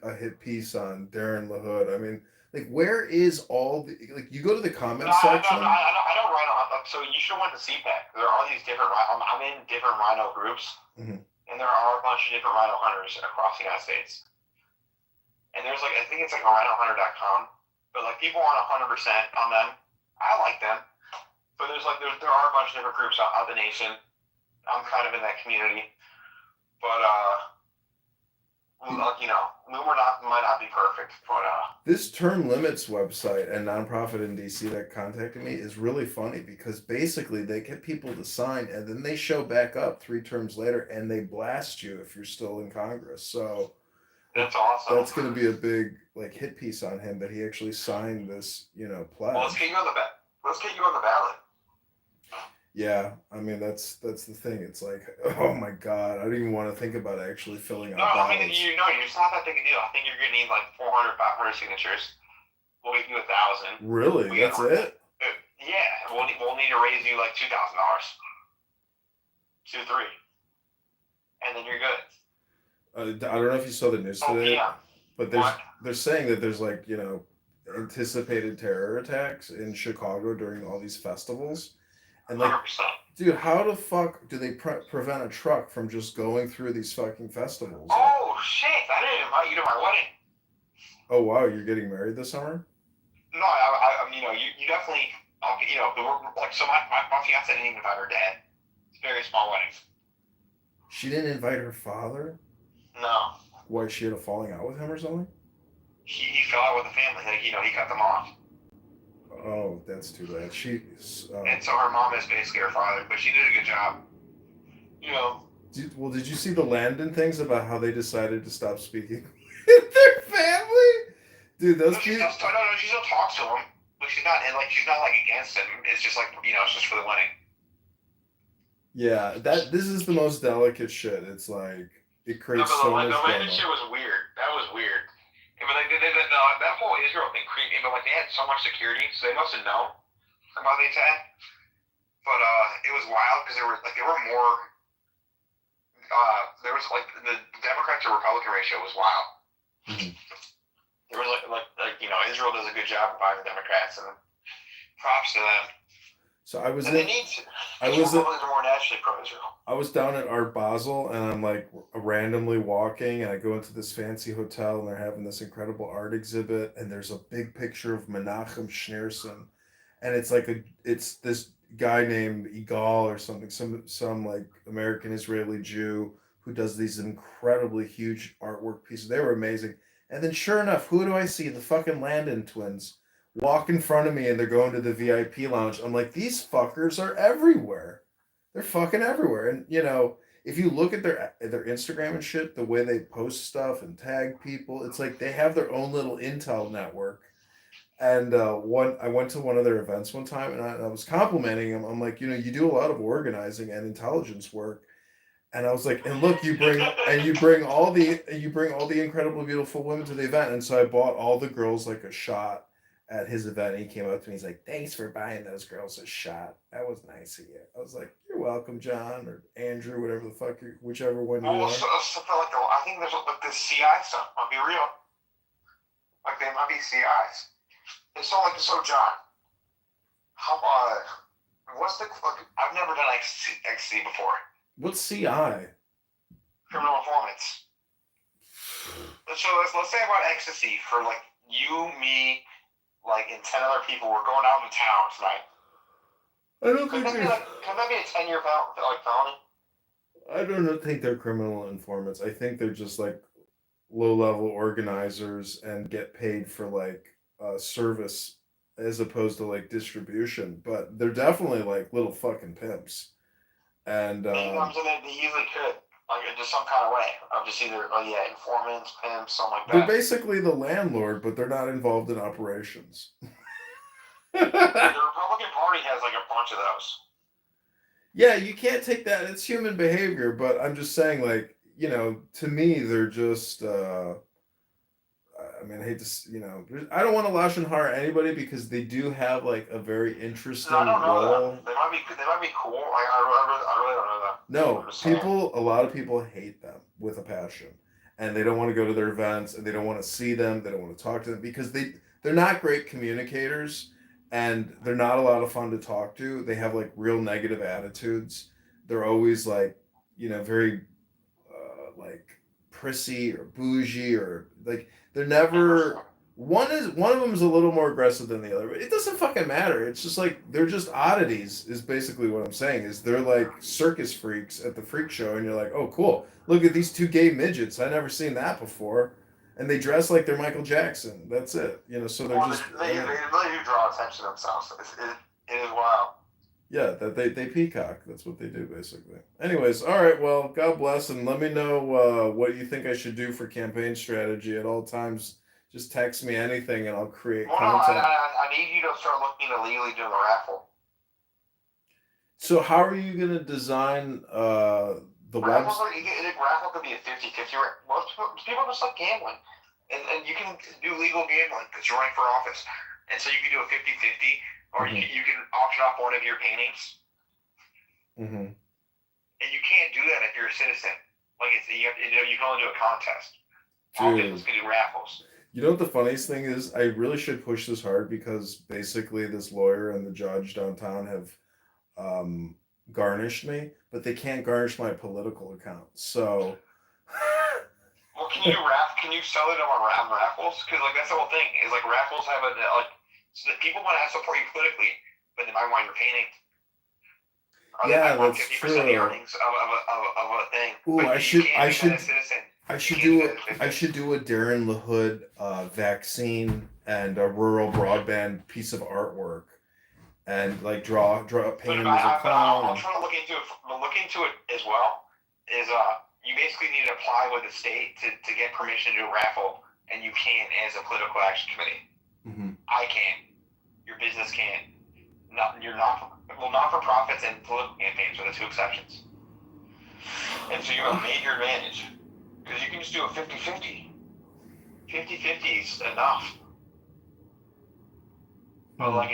a hit piece on Darren LaHood? I mean, like, where is all the like? You go to the comment section. I don't rhino. So you should have went to CPAC. There are these different. I'm in different rhino groups, and there are a bunch of different rhino hunters across the United States. And there's like, I think it's like rhinohunter.com, but like people aren't 100% on them. I like them, but there are a bunch of different groups out the nation. I'm kind of in that community, but Loomer might not be perfect, but this term limits website and nonprofit in DC that contacted me is really funny because basically they get people to sign and then they show back up 3 terms later and they blast you if you're still in Congress. So that's awesome. That's going to be a big like hit piece on him that he actually signed this, pledge. Well, let's get you on the ballot. Yeah, I mean that's the thing. It's like, oh my God, I don't even want to think about actually filling out ballots. ballots. I mean, it's not that big a deal. I think you're gonna need like 400, 500 signatures. We'll get you 1,000. Really? That's it? Yeah, we'll need to raise you like $2,000, 2, 3, and then you're good. I don't know if you saw the news today, yeah. But they're saying that there's like anticipated terror attacks in Chicago during all these festivals. And like, 100%. Dude, how the fuck do they prevent a truck from just going through these fucking festivals? Oh shit! I didn't invite you to my wedding. Oh wow, you're getting married this summer? No, I you definitely, so my fiance didn't even invite her dad. It's a very small wedding. She didn't invite her father? No. Why, she had a falling out with him or something? He fell out with the family. Like, he cut them off. Oh, that's too bad. And so her mom is basically her father, but she did a good job. Did you see the Landon things about how they decided to stop speaking with their family? Dude, those people. She still talks to him, but she's not against him. It's just like, it's just for the wedding. Yeah, this is the most delicate shit. It's like it creates so much drama. The Landon shit was weird. That was weird. Yeah, but that whole Israel thing creeped me. But like they had so much security, so they must have known about the attack. But it was wild because there were more. There was like the Democrat to Republican ratio was wild. Mm-hmm. There was Israel does a good job of buying the Democrats, and props to them. So I was more naturally pro-Israel. I was down at Art Basel, and I'm like randomly walking, and I go into this fancy hotel, and they're having this incredible art exhibit, and there's a big picture of Menachem Schneerson, and it's this guy named Igal or something, some like American Israeli Jew who does these incredibly huge artwork pieces. They were amazing. And then sure enough, who do I see? The fucking Landon twins walk in front of me, and they're going to the VIP lounge. I'm like, these fuckers are everywhere. They're fucking everywhere. And if you look at their Instagram and shit, the way they post stuff and tag people, it's like they have their own little intel network. And I went to one of their events one time, and I was complimenting them. I'm like, you do a lot of organizing and intelligence work. And I was like, and look, you bring all the incredible, beautiful women to the event. And so I bought all the girls like a shot at his event. He came up to me. He's like, thanks for buying those girls a shot. That was nice of you. I was like, you're welcome, John or Andrew, whatever the fuck, whichever one you are. I think there's like this CI stuff. I'll be real. Like they might be CIs. It's so John. How what's the I've never done XC before. What's CI? Criminal informants. So let's say about ecstasy for like you, me, like and 10 other people. We're going out in town tonight. I don't think could that be a 10-year felony? I don't think they're criminal informants. I think they're just like low level organizers and get paid for like service as opposed to like distribution. But they're definitely like little fucking pimps. And I'm saying they easily could, like in just some kind of way, of just either, oh yeah, informants, pimps, something like they're that. basically the landlord, but they're not involved in operations. The Republican Party has like a bunch of those. Yeah, you can't take that. It's human behavior, but I'm just saying, like, to me, they're just. I mean, I hate to, I don't want to lash and hire anybody because they do have like a very No, I interesting don't know them. role. They might be cool. Like I really don't know them. I'm No, just saying. a lot of people hate them with a passion, and they don't want to go to their events, and they don't want to see them. They don't want to talk to them because they're not great communicators, and they're not a lot of fun to talk to. They have like real negative attitudes. They're always like, very like prissy or bougie or like they're never one of them is a little more aggressive than the other. But it doesn't fucking matter. It's just like they're just oddities. Is basically what I'm saying. Is they're like circus freaks at the freak show, and you're like, oh cool, look at these two gay midgets. I never seen that before, and they dress like they're Michael Jackson. That's it. So they're Well, just they really do draw attention to themselves. It is wild. yeah, that they peacock. That's what they do basically. Anyways, all right. Well, God bless, and let me know what you think I should do for campaign strategy at all times. Just text me anything, and I'll create Well, no, content. I need you to start looking illegally doing a raffle. So, how are you gonna design the Raffles, website? raffle could be a 50-50. Most people just like gambling. And you can do legal gambling because you're running for office. And so you can do a 50-50, or Mm-hmm. you can auction off one of your paintings. Mm-hmm. And you can't do that if you're a citizen. Like you can only do a contest. All business Dude, can do raffles. you know what the funniest thing is? I really should push this hard because basically this lawyer and the judge downtown have um, garnished me, but they can't garnish my political account. So. Well, can you sell it on raffles? Because like that's the whole thing. Is like raffles have a like so that people want to support you politically, but they might want your painting. Or they Yeah, might want that's 50% of the true. earnings of a thing. Ooh, But you can't do that as a citizen. I You should can't do do that as a I business. should do a Darren LaHood vaccine and a rural broadband piece of artwork, and like paint him as a I'll clown. try to look into it as well. Is you basically need to apply with the state to get permission to do a raffle, and you can as a political action committee. Mm-hmm. I can't. Your business can't. Not for profits and political campaigns are the two exceptions. And so you have a major advantage because you can just do a 50-50. 50-50 is enough. But like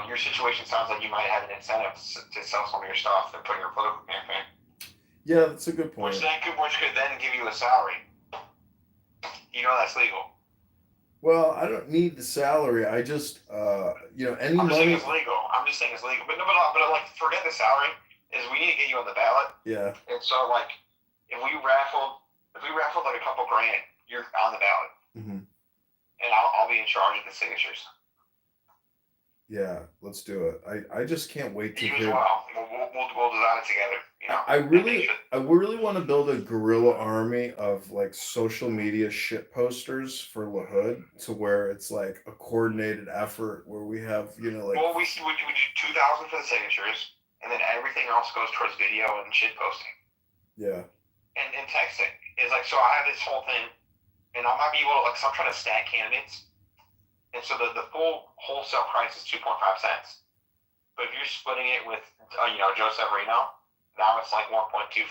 your situation sounds like you might have an incentive to sell some of your stuff and put in your political campaign. Yeah, that's a good point. Which could then give you a salary. That's legal. Well, I don't need the salary. I just any I'm just saying money. it's legal. But no, but like forget the salary. Is we need to get you on the ballot. Yeah. And so like if we raffled like a couple grand, you're on the ballot. Mm-hmm. And I'll be in charge of the signatures. Yeah, let's do it. I just can't wait to You hear. as well. We'll design it together. I really want to build a guerrilla army of like social media shit posters for LaHood to where it's like a coordinated effort where we have like. Well, we do 2,000 for the signatures, and then everything else goes towards video and shit posting. Yeah. And texting is like so. I have this whole thing, and I might be able to so I'm trying to stack candidates. And so the full wholesale price is 2.5 cents. But if you're splitting it with, Joe Severino, now it's like 1.25.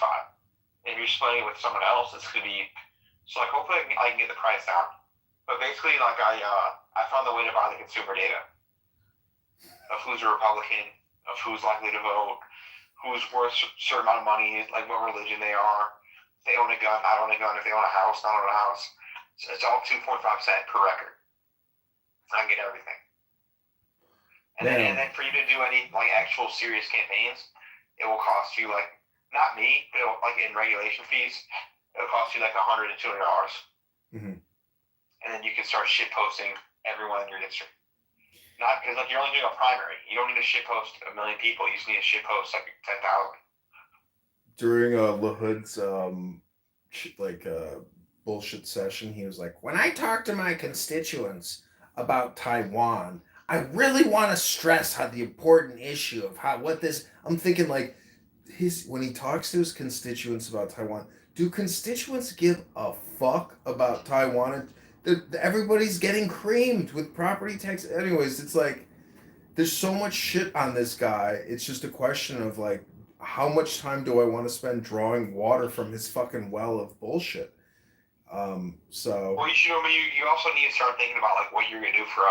If you're splitting it with someone else, it's going to be, so like hopefully I can get the price down. But basically like I found the way to buy the consumer data of who's a Republican, of who's likely to vote, who's worth a certain amount of money, like what religion they are. If they own a gun, not own a gun. If they own a house, not own a house. So it's all 2.5 cents per record. I can get everything. And then for you to do any like actual serious campaigns, it will cost you like not me, but like in regulation fees, it'll cost you like $100 to $200. Mm-hmm. And then you can start shit posting everyone in your district. Not because like you're only doing a primary. You don't need to shit post 1 million people. You just need to shit post like 10,000. during LaHood's bullshit session, he was like, "When I talk to my constituents about Taiwan, I really want to stress how the important issue of how what this." I'm thinking like his when he talks to his constituents about Taiwan, do constituents give a fuck about Taiwan? And everybody's getting creamed with property tax. Anyways, it's like there's so much shit on this guy. It's just a question of like, how much time do I want to spend drawing water from his fucking well of bullshit? So Well, you also need to start thinking about like what you're gonna do for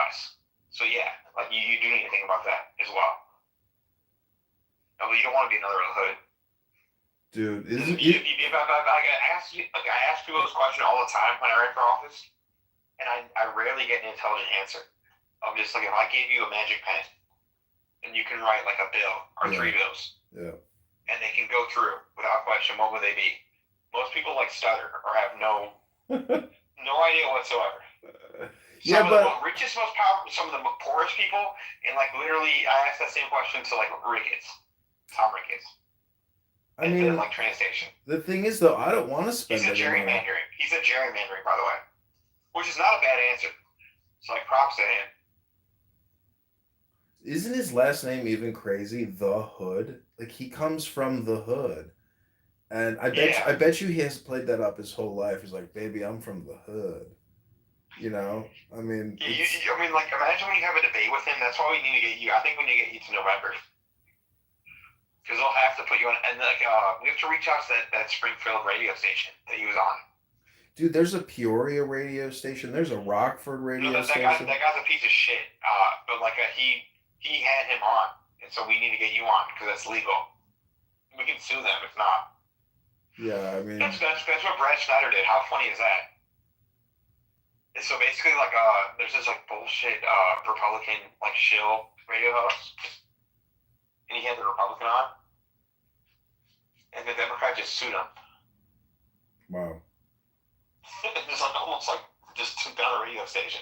us. So yeah, like you do need to think about that as well. No, you don't want to be another hood. dude, I ask people this question all the time when I ran for office, and I rarely get an intelligent answer. I'm just like, if I gave you a magic pen, and you can write like a bill or three bills, and they can go through without question, what would they be? Most people like stutter or have no idea whatsoever. Some of the richest, most powerful, some of the poorest people, and like literally, I asked that same question to like Ricketts, Tom Ricketts. I mean, like train station. The thing is, though, I don't want to spend. He's a gerrymandering. He's a gerrymandering, by the way, which is not a bad answer. So like, props to him. Isn't his last name even crazy? The Hood. Like he comes from the hood, and I bet you he has played that up his whole life. He's like, baby, I'm from the hood. You know, I mean, like imagine when you have a debate with him. That's why we need to get you. I think we need to get you to November. Because they'll have to put you on, and like we have to reach out to that Springfield radio station that he was on. Dude, there's a Peoria radio station. There's a Rockford radio station. That guy's a piece of shit. But like he had him on, and so we need to get you on because that's legal. We can sue them if not. Yeah, I mean that's what Brad Schneider did. How funny is that? And so basically, like there's this like bullshit Republican like shill radio host. And he had the Republican on, and the Democrat just sued him. Wow. Just like almost like just took down a radio station.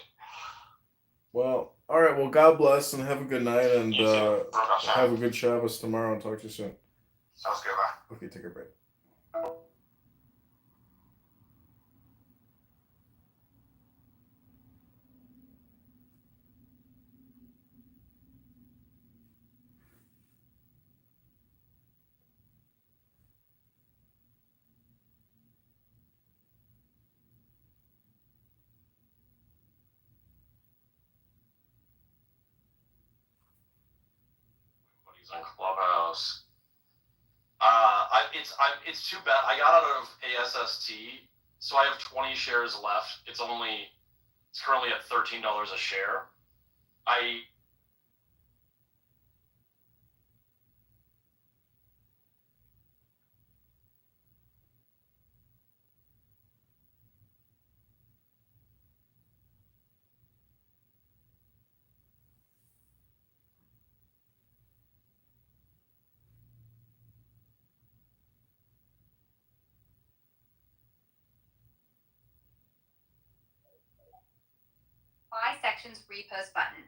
Well, all right. Well, God bless and have a good night, and have a good Shabbos tomorrow. And talk to you soon. Sounds good, bye. Okay, take a break. On Clubhouse. It's too bad. I got out of ASST, so I have 20 shares left. It's currently at $13 a share. Sections repost button.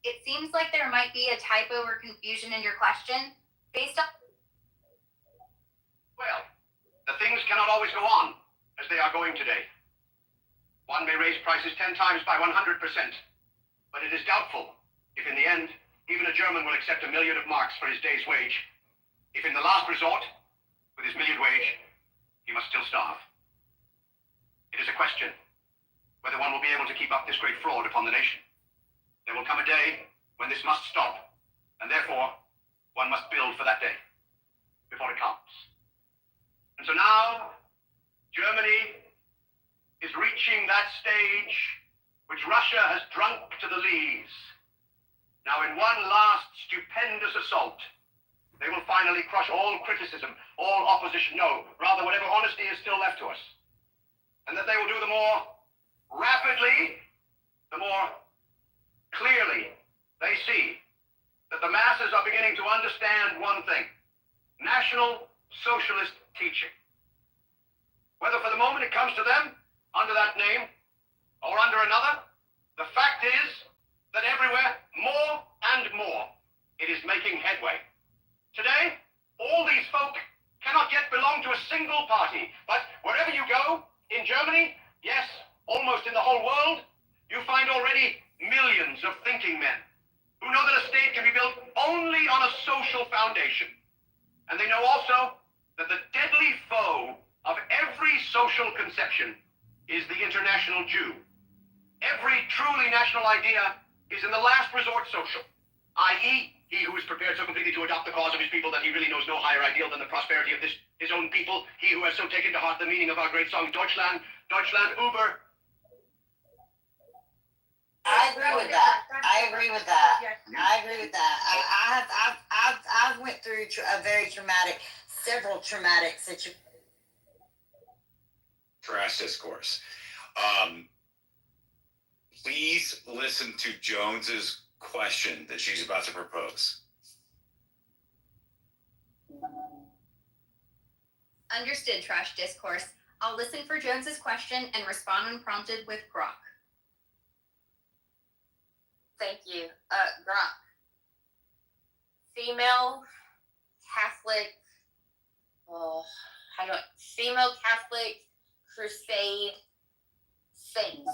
It seems like there might be a typo or confusion in your question based on. Well, the things cannot always go on as they are going today. One may raise prices 10 times by 100%, but it is doubtful if in the end even a German will accept 1 million of marks for his day's wage. If in the last resort, with his million wage, he must still starve. It is a question whether one will be able to keep up this great fraud upon the nation. There will come a day when this must stop, and therefore one must build for that day before it comes. And so now, Germany is reaching that stage which Russia has drunk to the lees. Now in one last stupendous assault, they will finally crush all criticism, all opposition, no, rather whatever honesty is still left to us. And that they will do the more rapidly, the more clearly they see that the masses are beginning to understand one thing: National Socialist teaching. Whether for the moment it comes to them under that name or under another, the fact is that everywhere, more and more, it is making headway. Today, all these folk cannot yet belong to a single party. But wherever you go, in Germany, yes, almost in the whole world, you find already millions of thinking men who know that a state can be built only on a social foundation. And they know also that the deadly foe of every social conception is the international Jew. Every truly national idea is in the last resort social, i.e., he who is prepared so completely to adopt the cause of his people that he really knows no higher ideal than the prosperity of his own people, he who has so taken to heart the meaning of our great song, Deutschland, Deutschland über. I agree with that. I agree with that. I agree with that. I've went through several traumatic situations. Trash discourse. Please listen to Jones's question that she's about to propose. Understood, Trash Discourse. I'll listen for Jones's question and respond when prompted with grok. Thank you. Grok. Female Catholic, female Catholic crusade saint.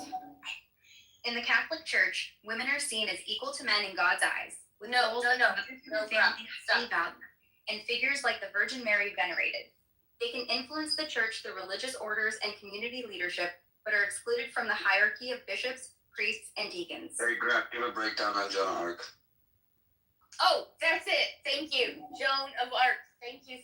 In the Catholic Church, women are seen as equal to men in God's eyes, with roles No, like Mother to the Grok, family highly stop. valued, and figures like the Virgin Mary venerated. They can influence the church through religious orders and community leadership, but are excluded from the hierarchy of bishops, priests, and deacons. Hey, Greg, give a breakdown on Joan of Arc. Oh, that's it. Thank you. Joan of Arc. Thank you.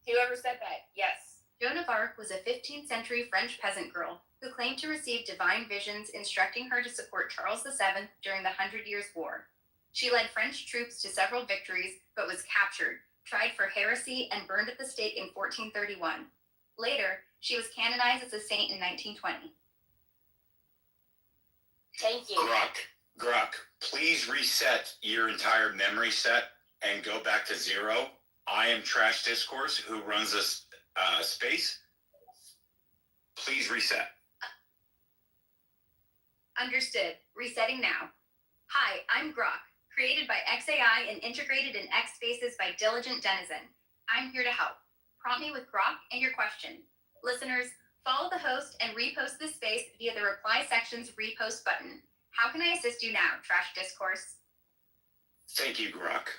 Whoever said that. Yes. Joan of Arc was a 15th century French peasant girl who claimed to receive divine visions instructing her to support Charles VII during the 100 Years' War. She led French troops to several victories, but was captured, tried for heresy, and burned at the stake in 1431. Later, she was canonized as a saint in 1920. Thank you. Grok, please reset your entire memory set and go back to 0. I am Trash Discourse, who runs this space. Please reset. Understood. Resetting now. Hi, I'm Grok, created by XAI and integrated in X Spaces by Diligent Denizen. I'm here to help. Prompt me with Grok and your question. Listeners, follow the host and repost this space via the reply section's repost button. How can I assist you now, Trash Discourse? Thank you, Grok.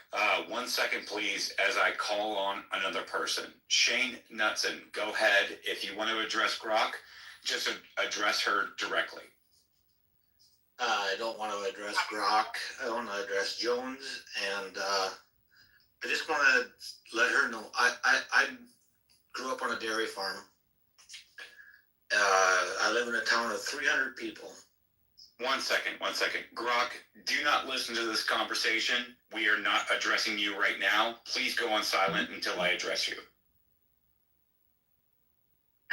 1 second, please, as I call on another person. Shane Knutson, go ahead. If you want to address Grok, just address her directly. I don't want to address Grok. I want to address Jones, and I just want to let her know. I grew up on a dairy farm. I live in a town of 300 people. 1 second. Grok, do not listen to this conversation. We are not addressing you right now. Please go on silent until I address you.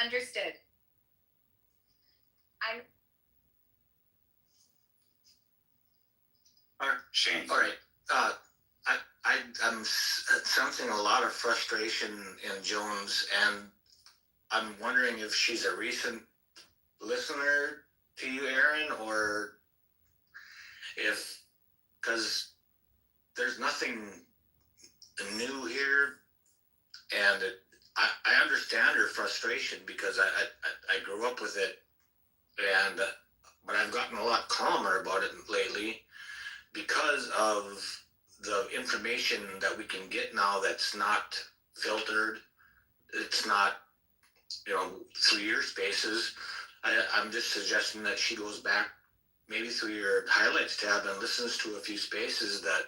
Understood. Shane. All right. I'm sensing a lot of frustration in Jones, and I'm wondering if she's a recent listener to you, Aaron, or if, because there's nothing new here, and I understand her frustration because I grew up with it, and but I've gotten a lot calmer about it lately because of the information that we can get now that's not filtered. It's not, through your spaces. I'm just suggesting that she goes back maybe through your highlights tab and listens to a few spaces that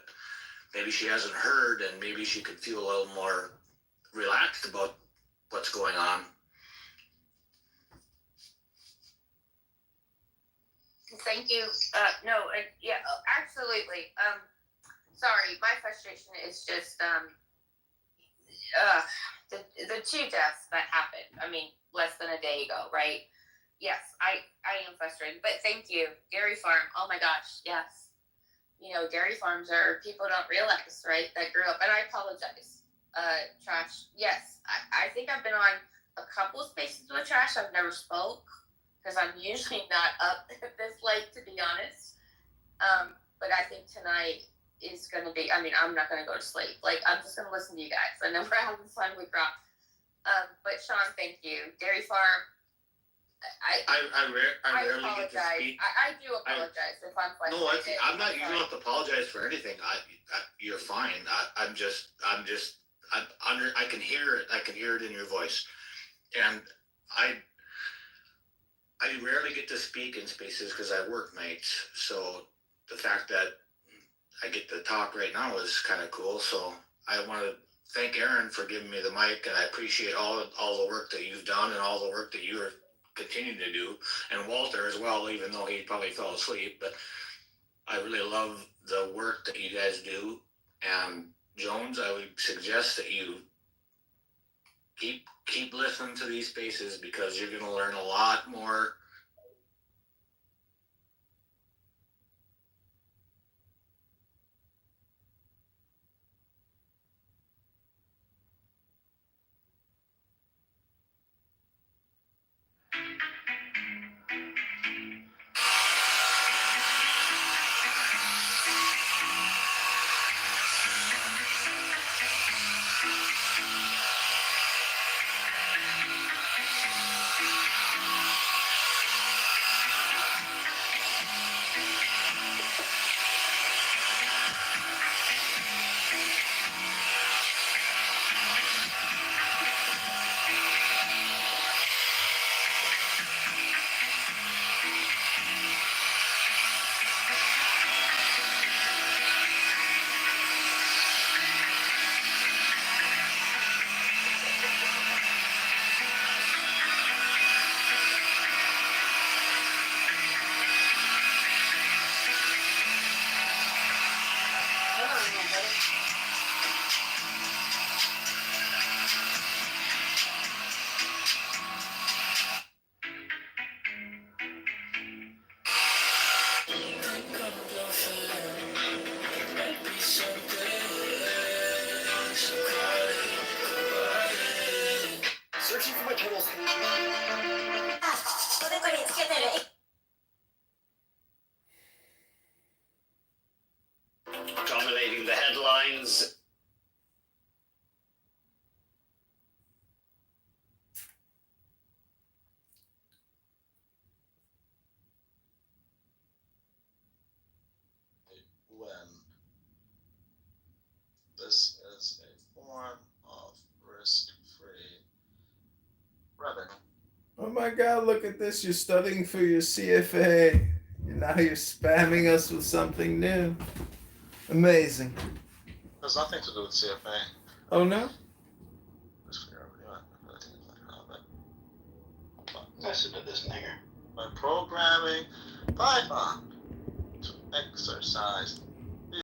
maybe she hasn't heard, and maybe she could feel a little more relaxed about what's going on. Thank you. Yeah, absolutely. Sorry, my frustration is just the 2 deaths that happened. I mean, less than a day ago, right? Yes, I am frustrated, but thank you. Dairy farm, oh my gosh, yes. Dairy farms are, people don't realize, right, that grew up, and I apologize. Trash, yes, I think I've been on a couple of spaces with Trash. I've never spoke, because I'm usually not up this late, to be honest. But I think tonight is going to be, I'm not going to go to sleep. I'm just going to listen to you guys. I know we're having fun with Grok. But Sean, thank you. Dairy Farm. I rarely get to apologize. speak. I do apologize if I'm No, frustrated. I'm not. You don't have to apologize for anything. You're fine. I can hear it. I can hear it in your voice, and I rarely get to speak in spaces because I work nights. So the fact that I get to talk right now is kind of cool. So I want to thank Aaron for giving me the mic, and I appreciate all the work that you've done and all the work that you are continuing to do, and Walter as well, even though he probably fell asleep. But I really love the work that you guys do. And Jones, I would suggest that you keep listening to these spaces because you're going to learn a lot more. Searching for my totals. Dominating the headlines. When this is a form of risk-free revenue. Oh my God, look at this. You're studying for your CFA. Now you're spamming us with something new. Amazing. Has nothing to do with CFA. Oh no? Listen to this nigger. By programming Python to exercise